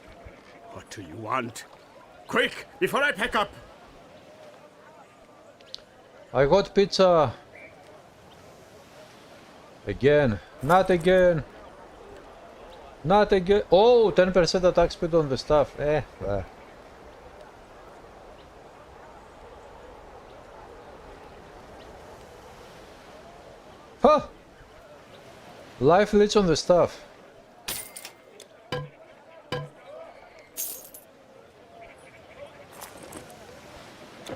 What do you want? Quick, before I pack up! I got pizza. Again. Not again. Not again. Oh, 10% attack speed on the stuff. Huh! Life leech on the stuff.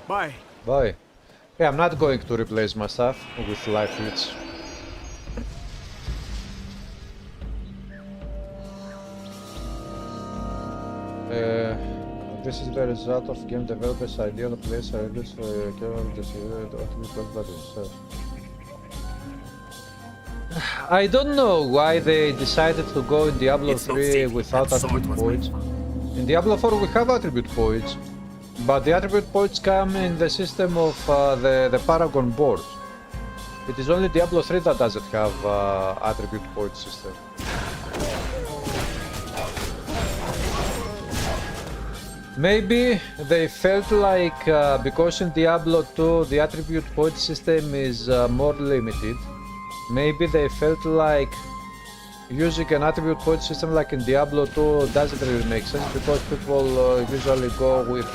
Bye. Bye. Yeah, I'm not going to replace my stuff with life leech. This is the result of game developers' ideal place for I don't know why they decided to go in Diablo 3 without attribute points. In Diablo 4 we have attribute points, but the attribute points come in the system of the Paragon board. It is only Diablo 3 that doesn't have attribute point system. Maybe they felt like because in Diablo 2 the attribute point system is more limited, maybe they felt like using an attribute point system like in Diablo 2 doesn't really make sense because people usually go with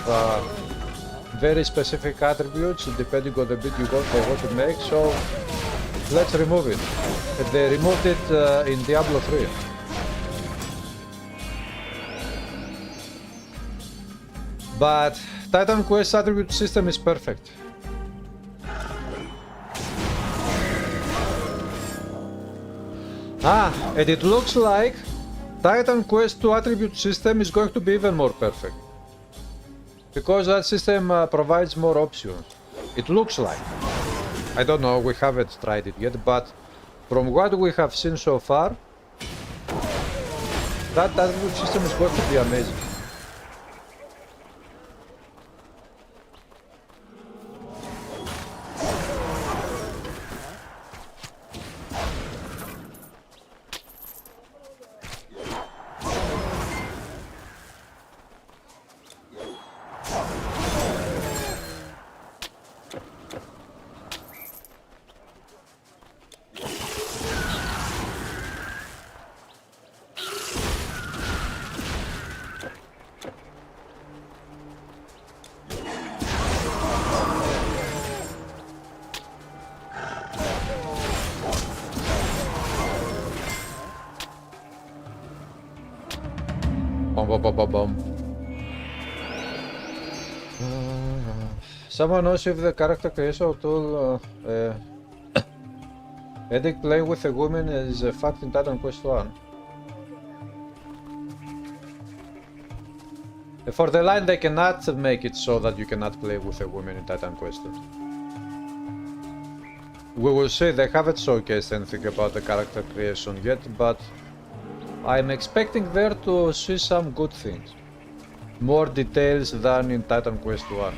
very specific attributes depending on the build they want to make, so let's remove it. And they removed it in Diablo 3. But Titan Quest attribute system is perfect. And it looks like Titan Quest 2 attribute system is going to be even more perfect. Because that system provides more options. It looks like. I don't know, we haven't tried it yet, but from what we have seen so far, that attribute system is going to be amazing. Someone knows if the character creation tool ending playing with a woman is a fact in Titan Quest 1. For the line, they cannot make it so that you cannot play with a woman in Titan Quest. We will see, they haven't showcased anything about the character creation yet, but I'm expecting there to see some good things. More details than in Titan Quest 1.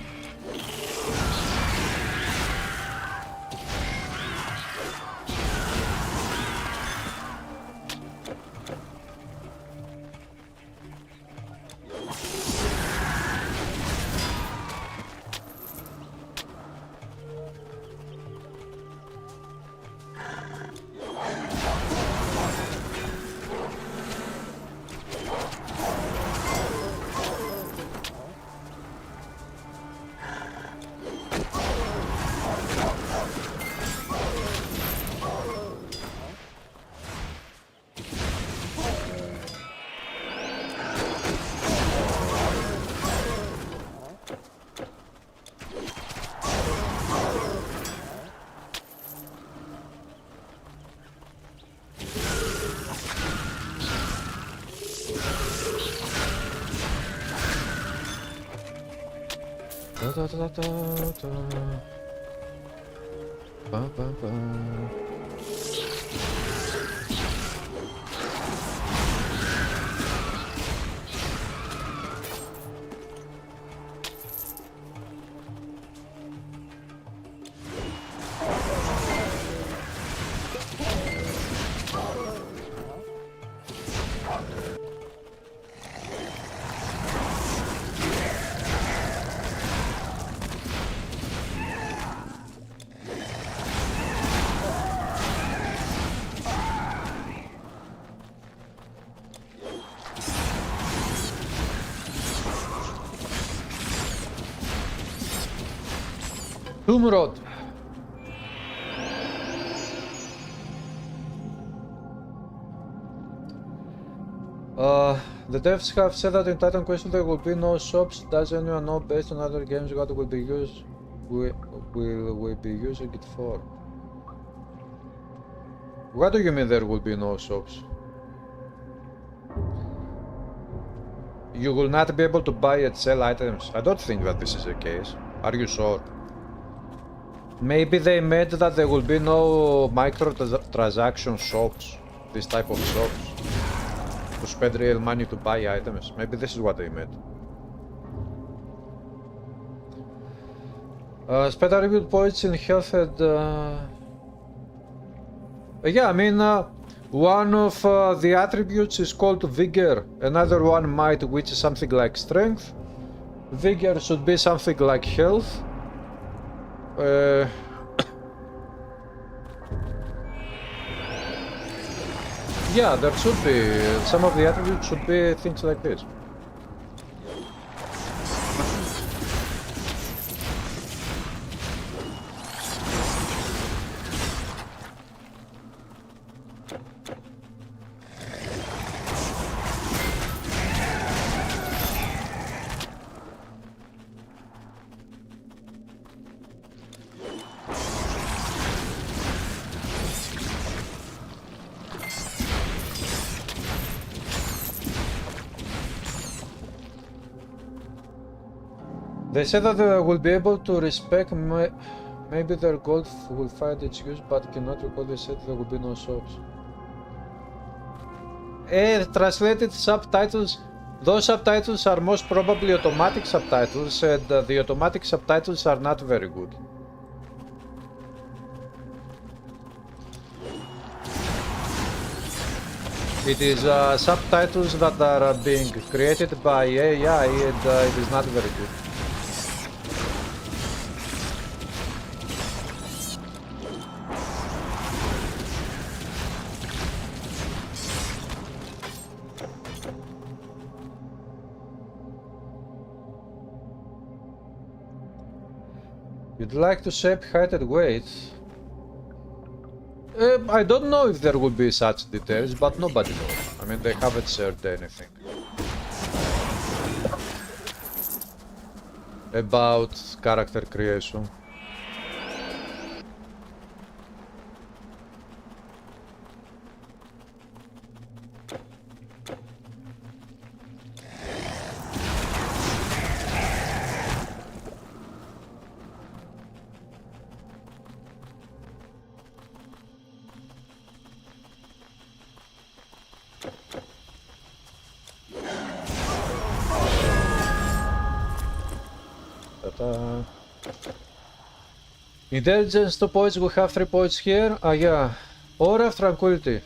Da, da, da, da, da. Ba, ba, ba. Tomb Road. The devs have said that in Titan Quest there will be no shops. Does anyone know based on other games what will be used? Will we be using it for? What do you mean there will be no shops? You will not be able to buy and sell items? I don't think that this is the case. Are you sure? Maybe they meant that there will be no microtransaction shops, this type of shops, to spend real money to buy items. Maybe this is what they meant. Spend attribute points in health and... yeah, I mean, one of the attributes is called Vigor, another one might, which is something like Strength. Vigor should be something like Health. Yeah, there should be, some of the attributes should be things like this. They said that they will be able to respec maybe their gold will find its use, but cannot recall. They said there will be no shops. Translated subtitles. Those subtitles are most probably automatic subtitles, and the automatic subtitles are not very good. It is subtitles that are being created by AI, and it is not very good. You'd like to shape height and weight? I don't know if there will be such details, but nobody knows. I mean, they haven't shared anything about character creation. Intelligence 2 points, we have 3 points here. Yeah. Aura of Tranquility.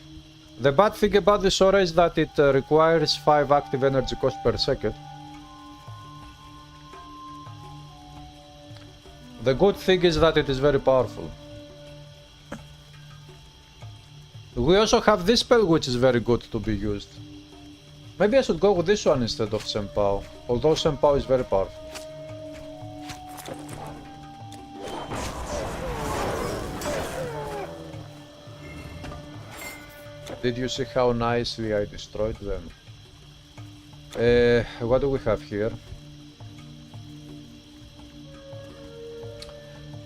The bad thing about this aura is that it requires 5 active energy cost per second. The good thing is that it is very powerful. We also have this spell which is very good to be used. Maybe I should go with this one instead of Senpao, although Senpao is very powerful. Did you see how nicely I destroyed them? What do we have here?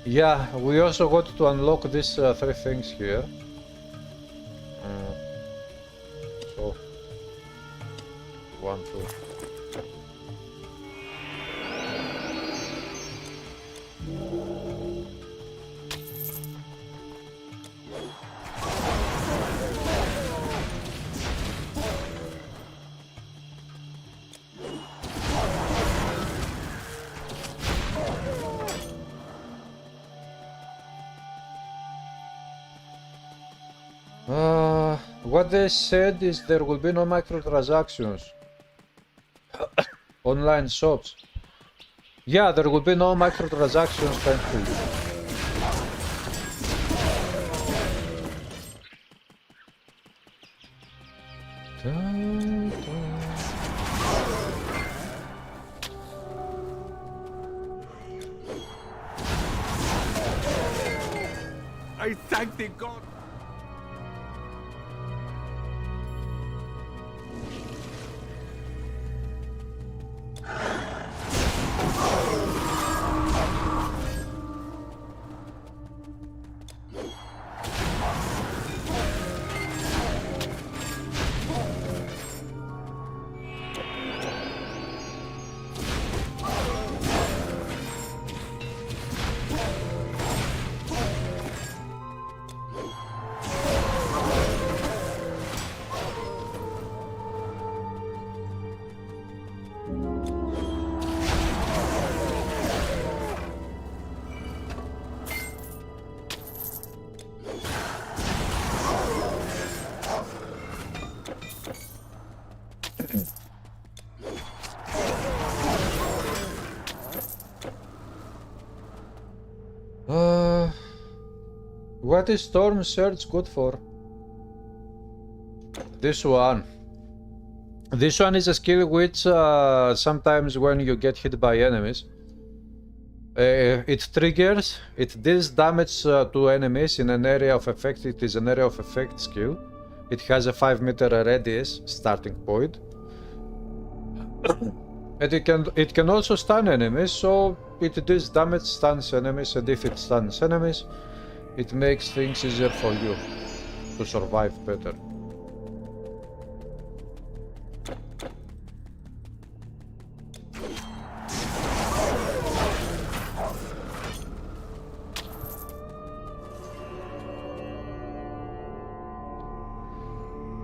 Yeah, we also got to unlock these 3 things here. So, 1, 2. What they said is there will be no microtransactions. Online shops. Yeah, there will be no microtransactions, thankfully. I thank thee, God. What is Storm Surge good for? This one. This one is a skill which sometimes when you get hit by enemies, it triggers, it deals damage to enemies in an area of effect. It is an area of effect skill. It has a 5-meter radius starting point. And it can also stun enemies, so it deals damage, stuns enemies, and if it stuns enemies, it makes things easier for you to survive better.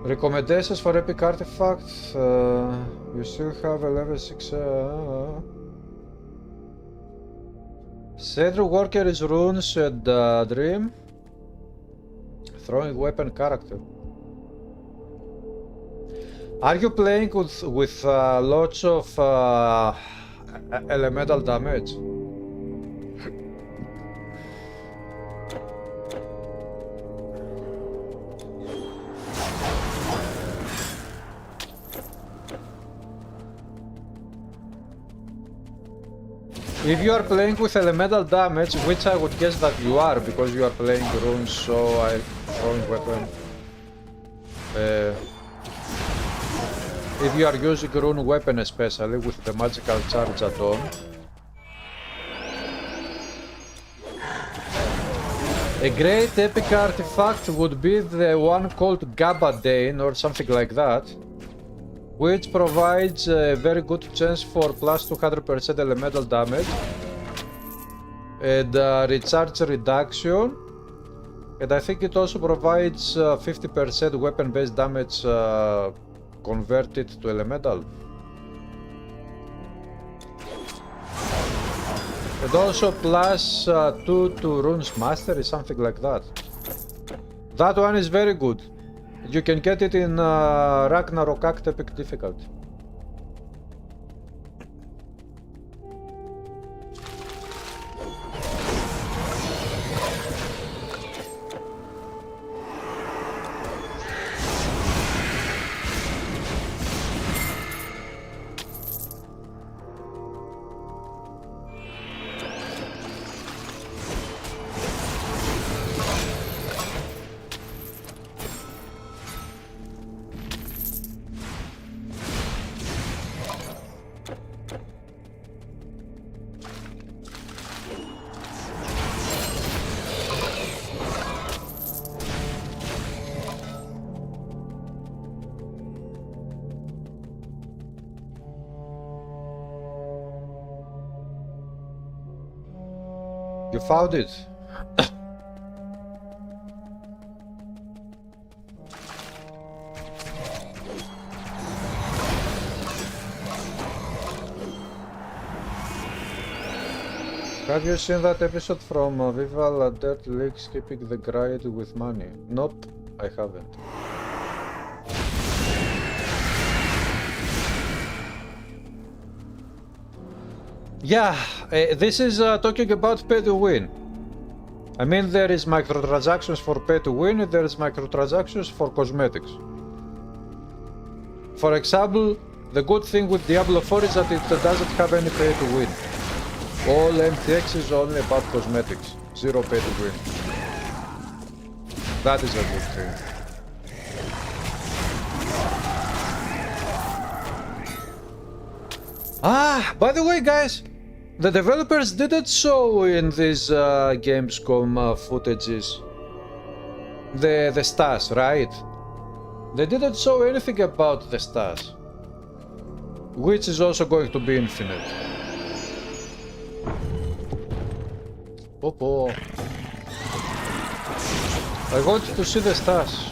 Recommendations for epic artifacts. You still have a level 6. Cedru Worker is runes and Dream. Throwing weapon character. Are you playing with lots of elemental damage? If you are playing with elemental damage, which I would guess that you are, because you are playing runes, so I throwing weapon. If you are using rune weapon especially with the magical charge add-on. A great epic artifact would be the one called Gabardane or something like that, which provides a very good chance for plus 200% elemental damage and recharge reduction, and I think it also provides 50% weapon-based damage converted to elemental. And also plus 2 to Runes Mastery, something like that. That one is very good. You can get it in Ragnarok Act Epic difficulty. You found it. Have you seen that episode from Vival Dirt League skipping the grind with money? Nope, I haven't. Yeah, this is talking about pay to win. I mean, there is microtransactions for pay to win and there is microtransactions for cosmetics. For example, the good thing with Diablo 4 is that it doesn't have any pay to win. All MTX is only about cosmetics, zero pay to win. That is a good thing. Ah, by the way, guys, the developers didn't show in these Gamescom footages the stats, right? They didn't show anything about the stats, which is also going to be infinite. Popo. I want to see the stats.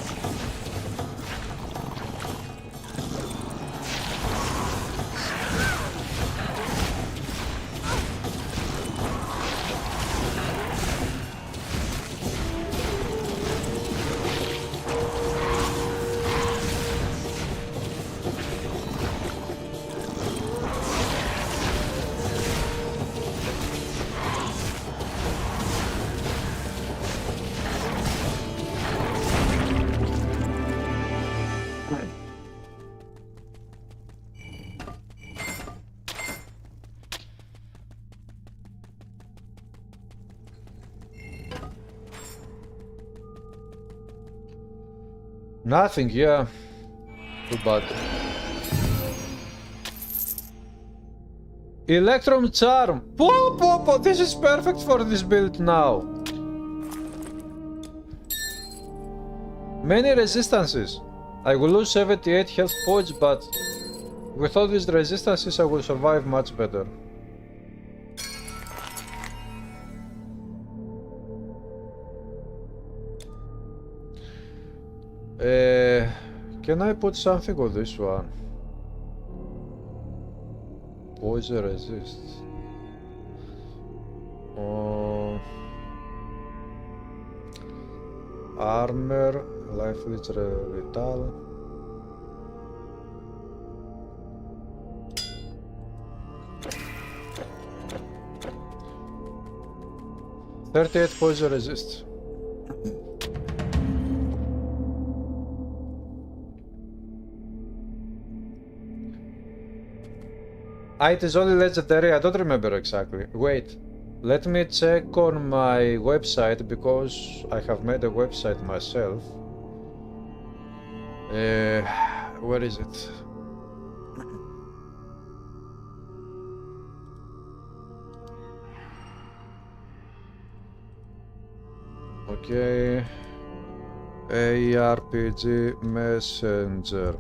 Nothing, yeah. Too bad. Electrum Charm! Po, this is perfect for this build now. Many resistances. I will lose 78 health points, but with all these resistances I will survive much better. Can I put something on this one? Poison resist. Armor, life is vital. .38 poison resist. It is only legendary, I don't remember exactly. Wait, let me check on my website because I have made a website myself. Where is it? Okay. ARPG Messenger.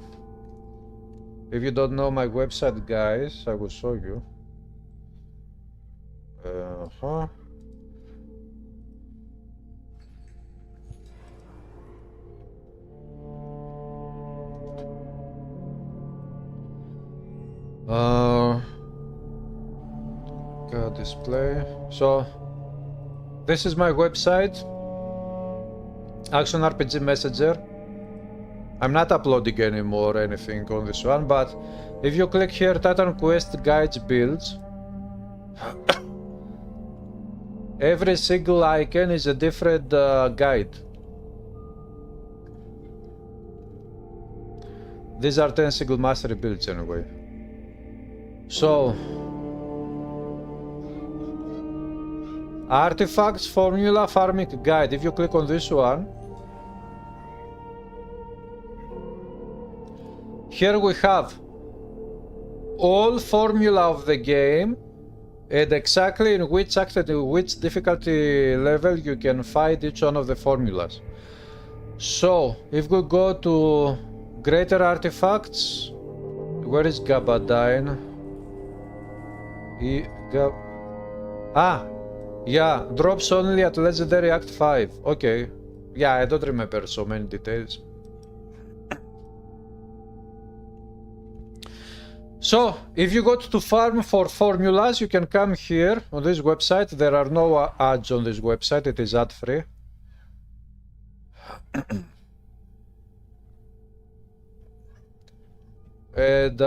If you don't know my website, guys, I will show you. Display. So this is my website, Action RPG Messenger. I'm not uploading anymore anything on this one, but if you click here, Titan Quest Guides Builds, every single icon is a different guide. These are 10 single mastery builds anyway. So, Artifacts Formula Farming Guide. If you click on this one, here we have all formula of the game and exactly in which difficulty level you can find each one of the formulas. So, if we go to Greater Artifacts, where is Gabardine? Yeah, drops only at Legendary Act 5. Okay. Yeah, I don't remember so many details. So, if you got to farm for formulas, you can come here on this website. There are no ads on this website, it is ad free. And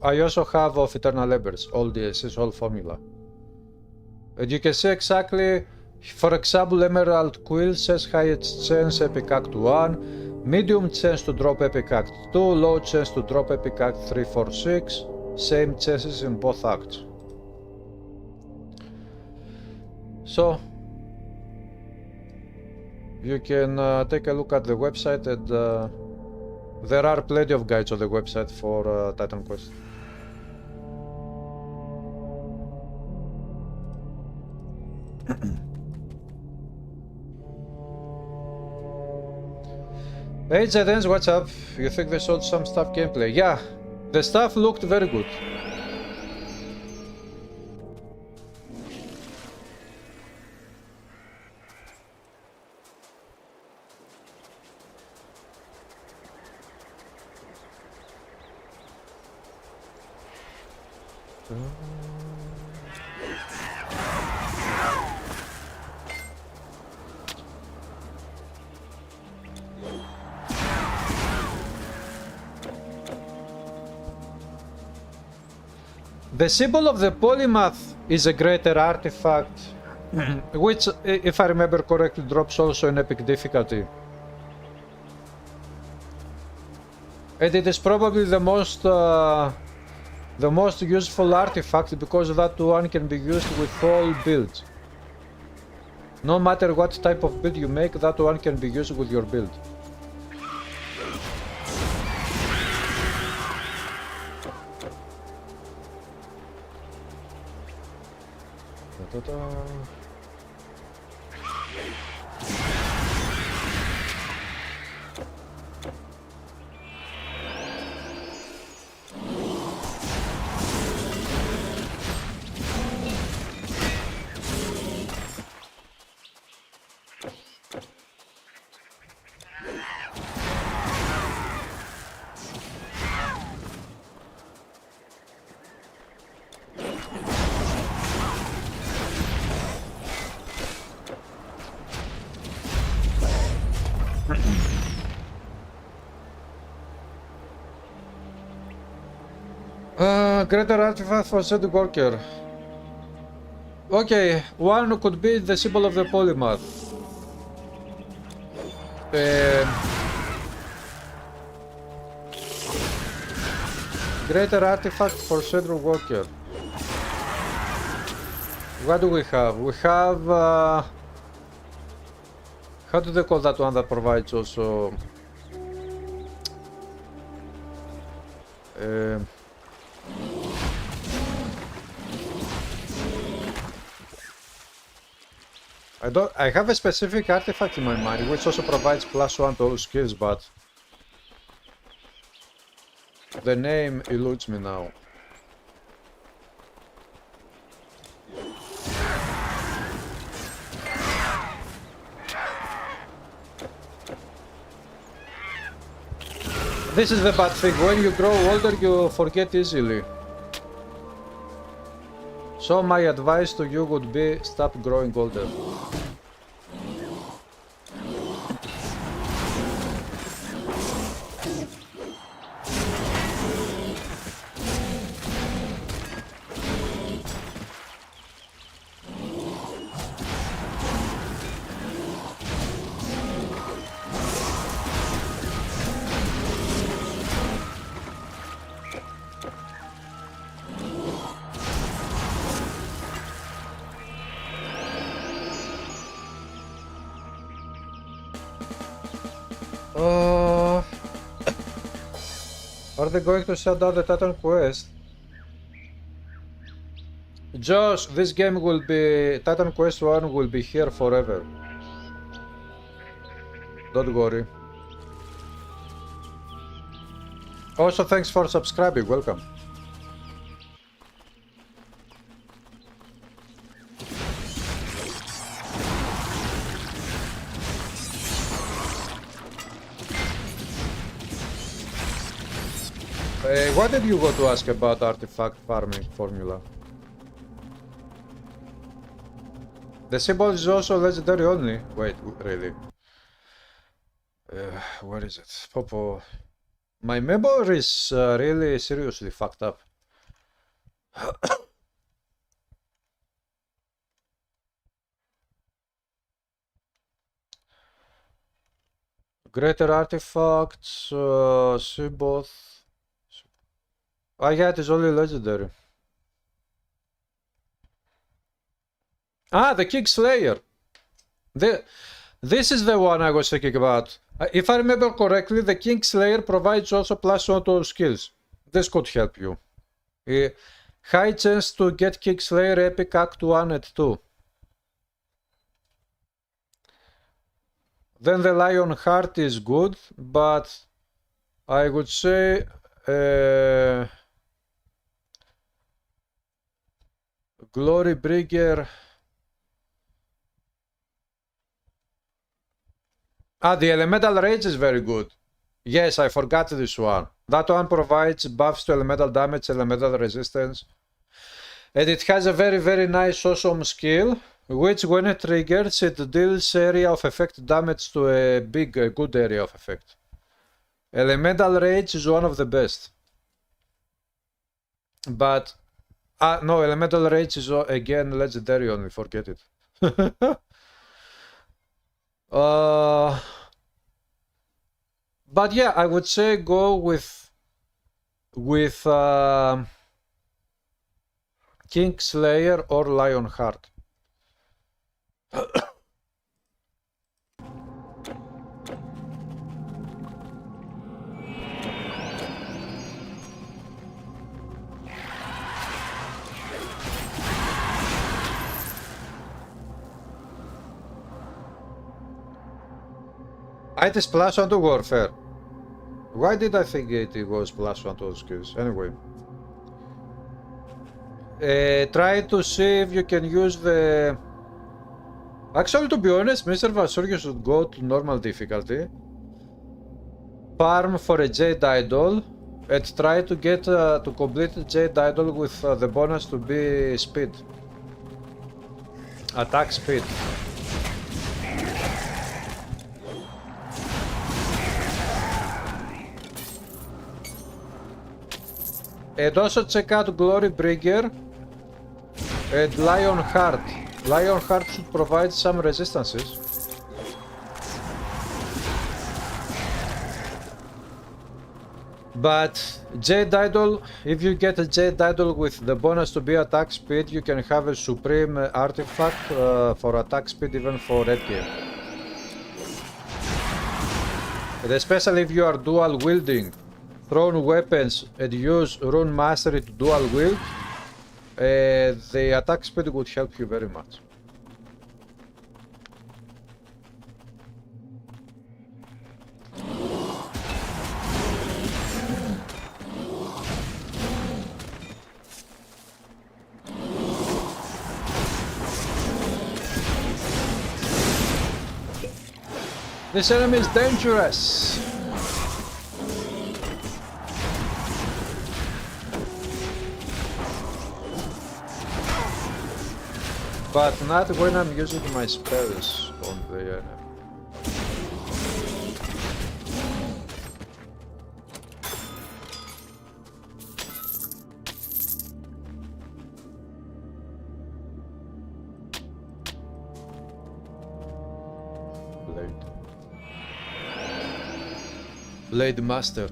I also have of Eternal Embers, all DLCs, all formula. And you can see exactly, for example, Emerald Quill says highest chance Epic Act 1, medium chance to drop Epic Act 2, low chance to drop Epic Act 3, 4, 6, same chances in both acts. So, you can take a look at the website, and there are plenty of guides on the website for Titan Quest. Hey Athens, what's up? You think they showed some stuff gameplay? Yeah, the stuff looked very good. The symbol of the polymath is a greater artifact, which, if I remember correctly, drops also in epic difficulty. And it is probably the most useful artifact because that one can be used with all builds. No matter what type of build you make, that one can be used with your build. Greater artifact for said worker. Okay, one could be the symbol of the polymath. Greater artifact for said worker. What do we have? We have how do they call that one that provides also I have a specific artifact in my mind which also provides +1 to all skills, but the name eludes me now. This is the bad thing, when you grow older you forget easily. So my advice to you would be stop growing older. Are they going to shut down the Titan Quest? Josh, this game will be... Titan Quest 1 will be here forever. Don't worry. Also, thanks for subscribing. Welcome. What did you go to ask about artifact farming formula? The symbol is also legendary only. Wait, really? Where is it? Popo. My memory is really seriously fucked up. Greater artifacts, see both. Yeah, it is only legendary. Ah, the Kingslayer. This is the one I was thinking about. If I remember correctly, the Kingslayer provides also +1 to all skills. This could help you. High chance to get Kingslayer Epic Act 1 and 2. Then the Lion Heart is good, but I would say Glory Bringer. Ah, the Elemental Rage is very good. Yes, I forgot this one. That one provides buffs to elemental damage, elemental resistance. And it has a very, very nice awesome skill, which when it triggers, it deals area of effect damage to a good area of effect. Elemental Rage is one of the best. But, no, Elemental Rage is again legendary only, forget it. But yeah, I would say go with Kingslayer or Lionheart. It is +1 to warfare. Why did I think it was +1 to all skills? Anyway. Try to see if you can use the... Actually, to be honest, Mr. Vasur, you should go to normal difficulty. Farm for a Jade Idol and try to get to complete Jade Idol with the bonus to be speed. Attack speed. And also check out Glory Bringer and Lionheart. Lionheart should provide some resistances. But Jade Idol, if you get a Jade Idol with the bonus to be attack speed, you can have a supreme artifact for attack speed even for Endgame. And especially if you are dual wielding thrown weapons and use Rune Mastery to dual wield, the attack speed would help you very much. This enemy is dangerous. But not when I'm using my spells on the enemy. Blade Master.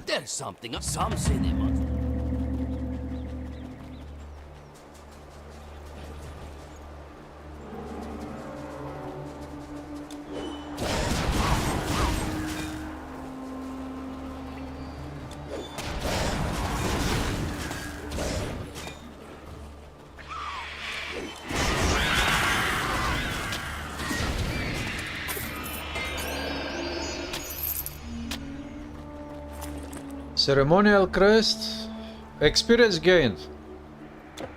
There's something. Some say they must. Ceremonial crest. Experience gained.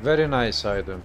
Very nice item.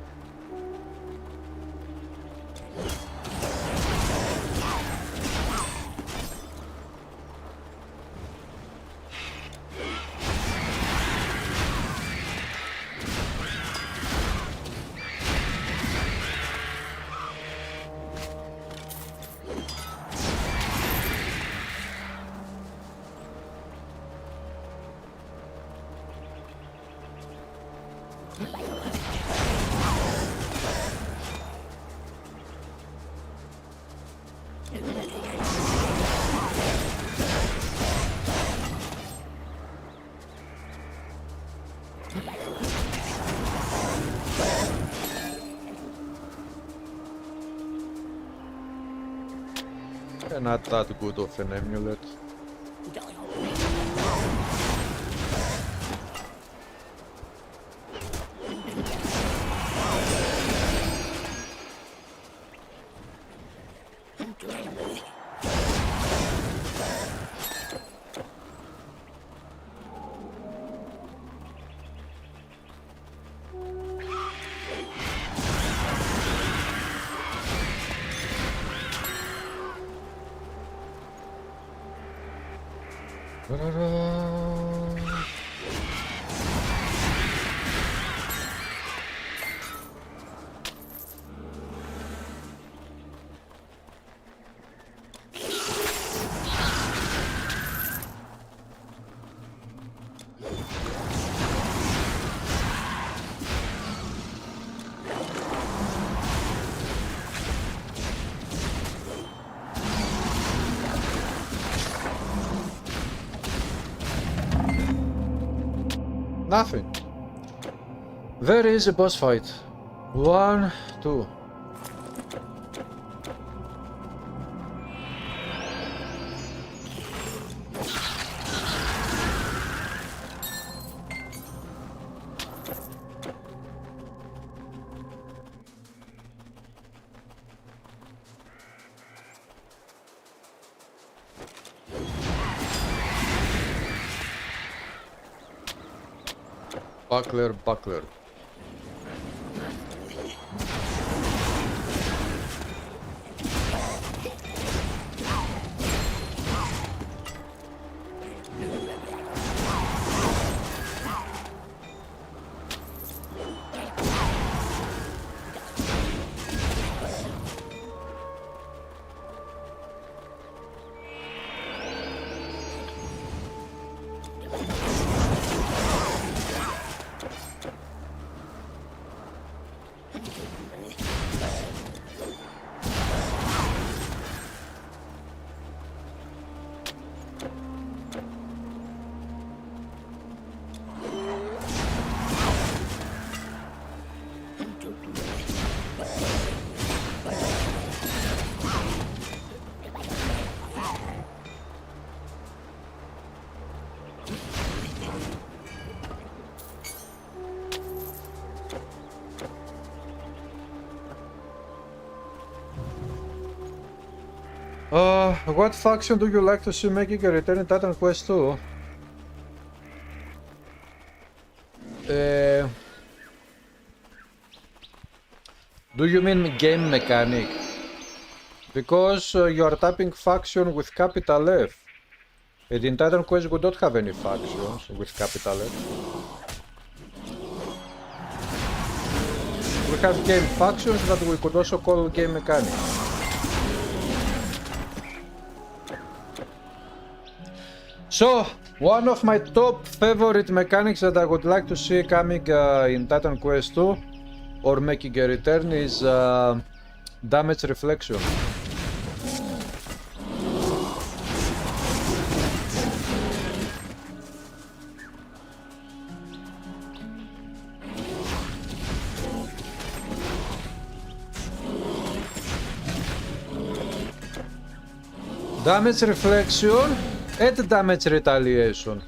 Not that good of an amulet. Nothing. Very easy boss fight. 1, 2. Buckler. what faction do you like to see making a return in Titan Quest 2? Do you mean game mechanic? Because you are typing faction with capital F. And in Titan Quest we don't have any factions with capital F. We have game factions that we could also call game mechanic. So, one of my top favorite mechanics that I would like to see coming in Titan Quest 2 or making a return is damage reflection. Damage reflection and damage retaliation.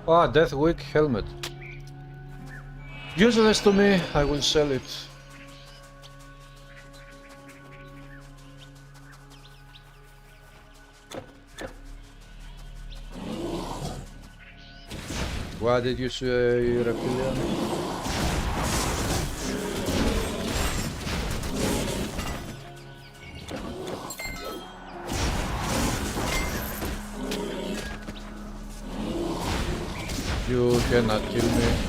Ah, Death Wick helmet. Useless to me, I will sell it. What did you say, Reptilian? You cannot kill me.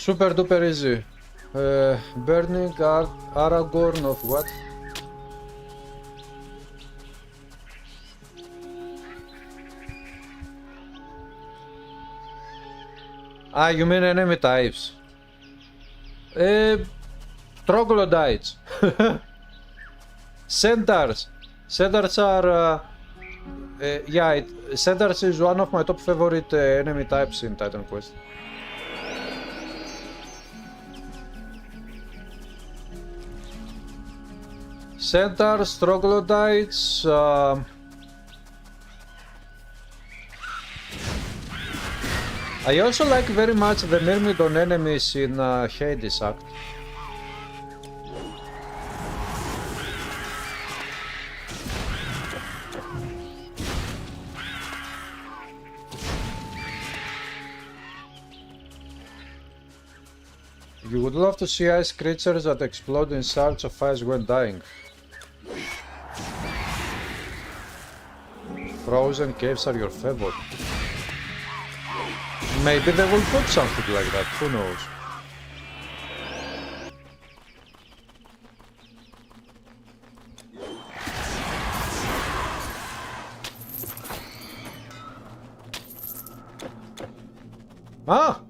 Super duper easy. Burning Aragorn of what? Ah, you mean enemy types? Troglodytes. Centaurs. Centaurs are... yeah, Centaurs is one of my top favorite enemy types in Titan Quest. Centaurs, Troglodytes, I also like very much the Myrmidon enemies in Hades Act. You would love to see ice creatures that explode in shards of ice when dying. Frozen caves are your favorite. Maybe they will put something like that, who knows. Ah!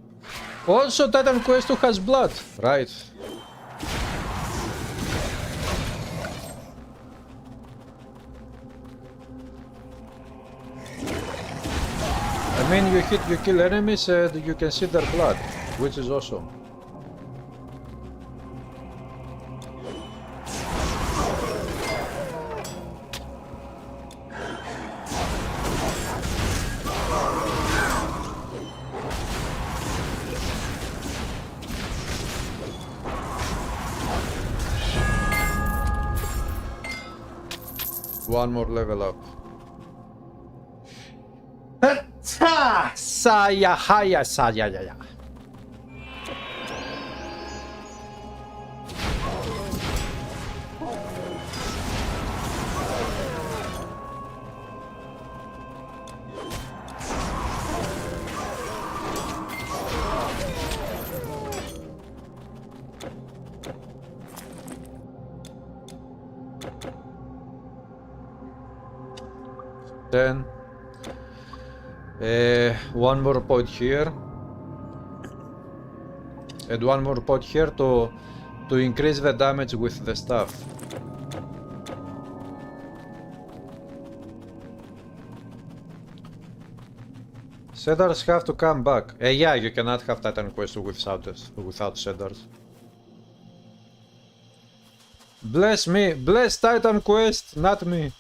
Also Titan Quest 2 has blood, right. I mean, you hit, you kill enemies and you can see their blood, which is awesome. One more level up. Saya haya saya ya ya. Then one more point here and one more point here to increase the damage with the staff. Seddars have to come back. Yeah, you cannot have Titan Quest without Seddars. Bless me, bless Titan Quest, not me.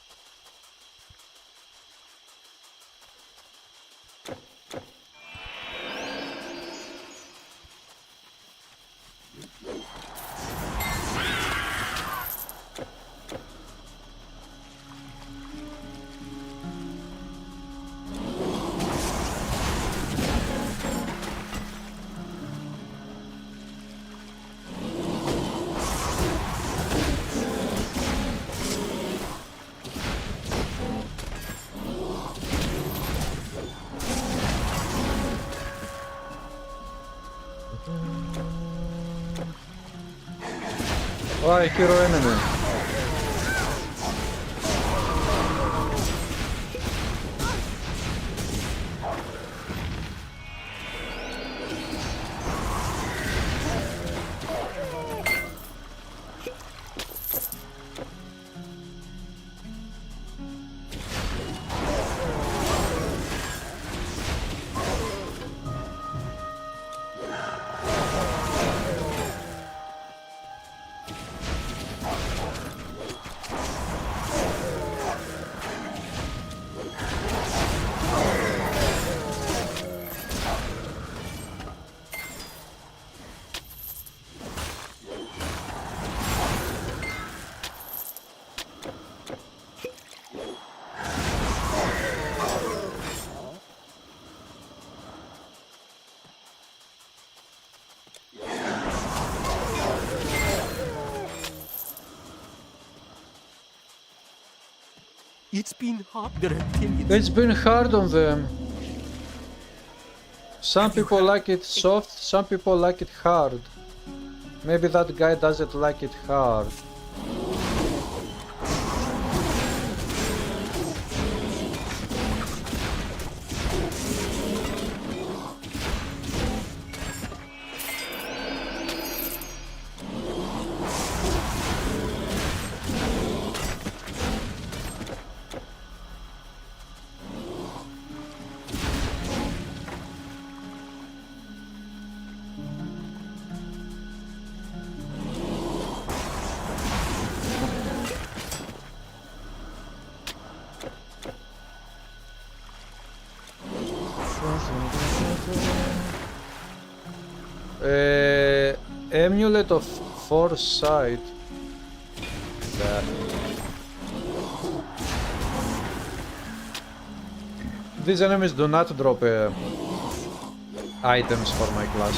Why hero enemy? It's been hard. There have been It's been hard on them. Some people like it soft, some people like it hard. Maybe that guy doesn't like it hard. Amulet of Foresight. These enemies do not drop items for my class.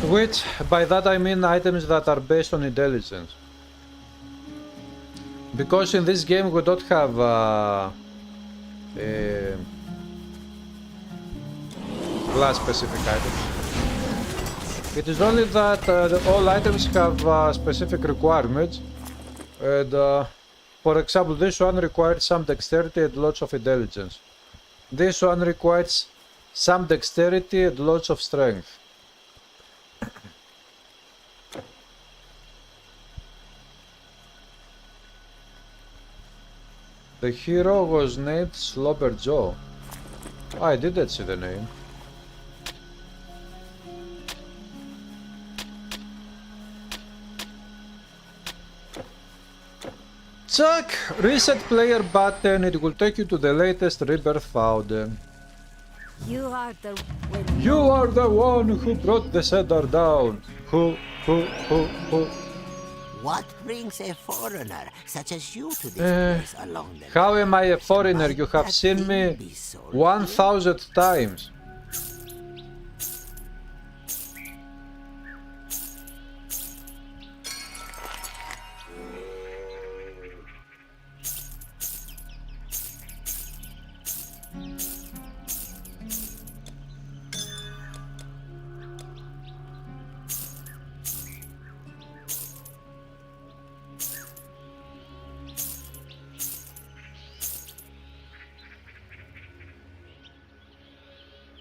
Which, by that I mean items that are based on intelligence. Because in this game we don't have class specific items. It is only that all items have specific requirements, and for example this one requires some dexterity and lots of intelligence. This one requires some dexterity and lots of strength. The hero was named Slobber Joe. I didn't see the name. Check reset player button, it will take you to the latest rebirth fountain. You are the You are the one who brought the cedar down. Who? What brings a foreigner such as you to this place along the How am I a foreigner? Might You have that seen me thing be sold 1000 times.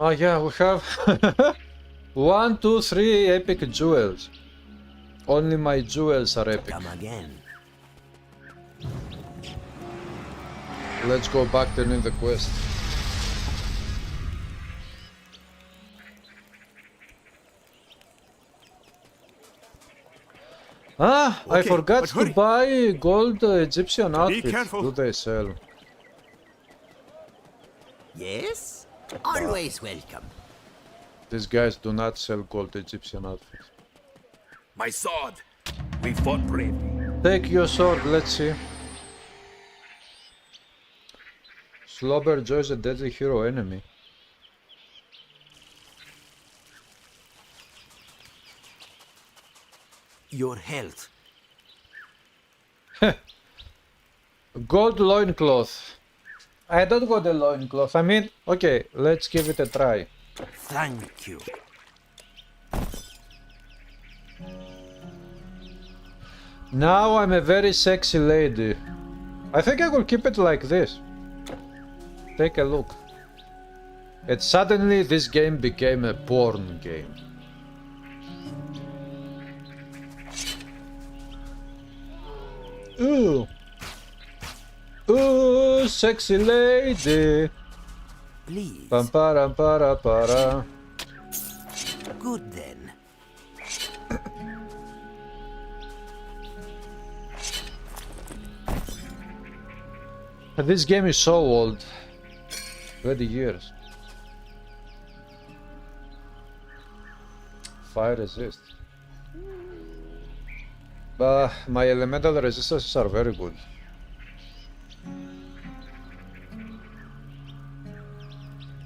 Oh yeah, we have 1, 2, 3 epic jewels. Only my jewels are epic. Come again. Let's go back then in the quest. Ah, I Okay, forgot but to hurry. buy gold Egyptian outfits. careful. Do they sell? Yes? Always welcome. These guys do not sell gold Egyptian outfits. My sword. We fought bravely. Take your sword, let's see. Slobber Joe is a deadly hero enemy. Your health. Gold loincloth. I don't want a loincloth. I mean, okay, let's give it a try. Thank you. Now I'm a very sexy lady. I think I will keep it like this. Take a look. And suddenly this game became a porn game. Ooh. Ooh, sexy lady. Please. Pam para para para. Good then. This game is so old. 20 years. Fire resist. But my elemental resistances are very good.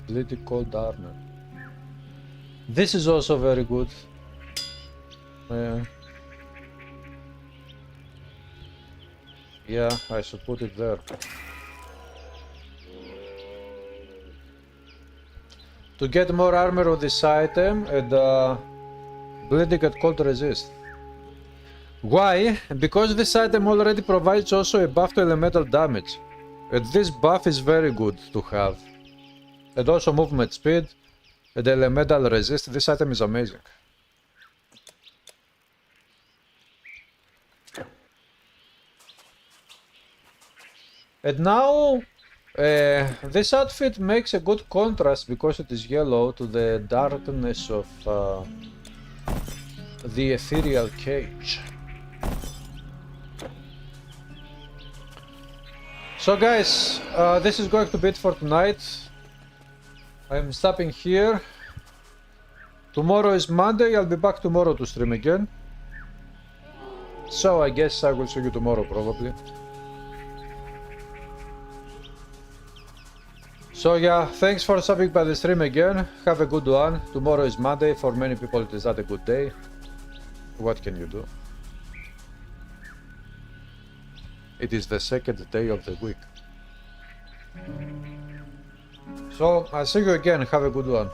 Bleeding cold armor. This is also very good. Yeah, I should put it there. To get more armor on this item and bleeding at cold resist. Why? Because this item already provides also a buff to elemental damage. And this buff is very good to have. And also movement speed and elemental resist. This item is amazing. And now this outfit makes a good contrast because it is yellow to the darkness of the ethereal cage. So guys, this is going to be it for tonight. I'm stopping here. Tomorrow is Monday, I'll be back tomorrow to stream again. So I guess I will see you tomorrow probably. So yeah, thanks for stopping by the stream again. Have a good one. Tomorrow is Monday. For many people it is not a good day. What can you do? It is the second day of the week. So, I'll see you again. Have a good one.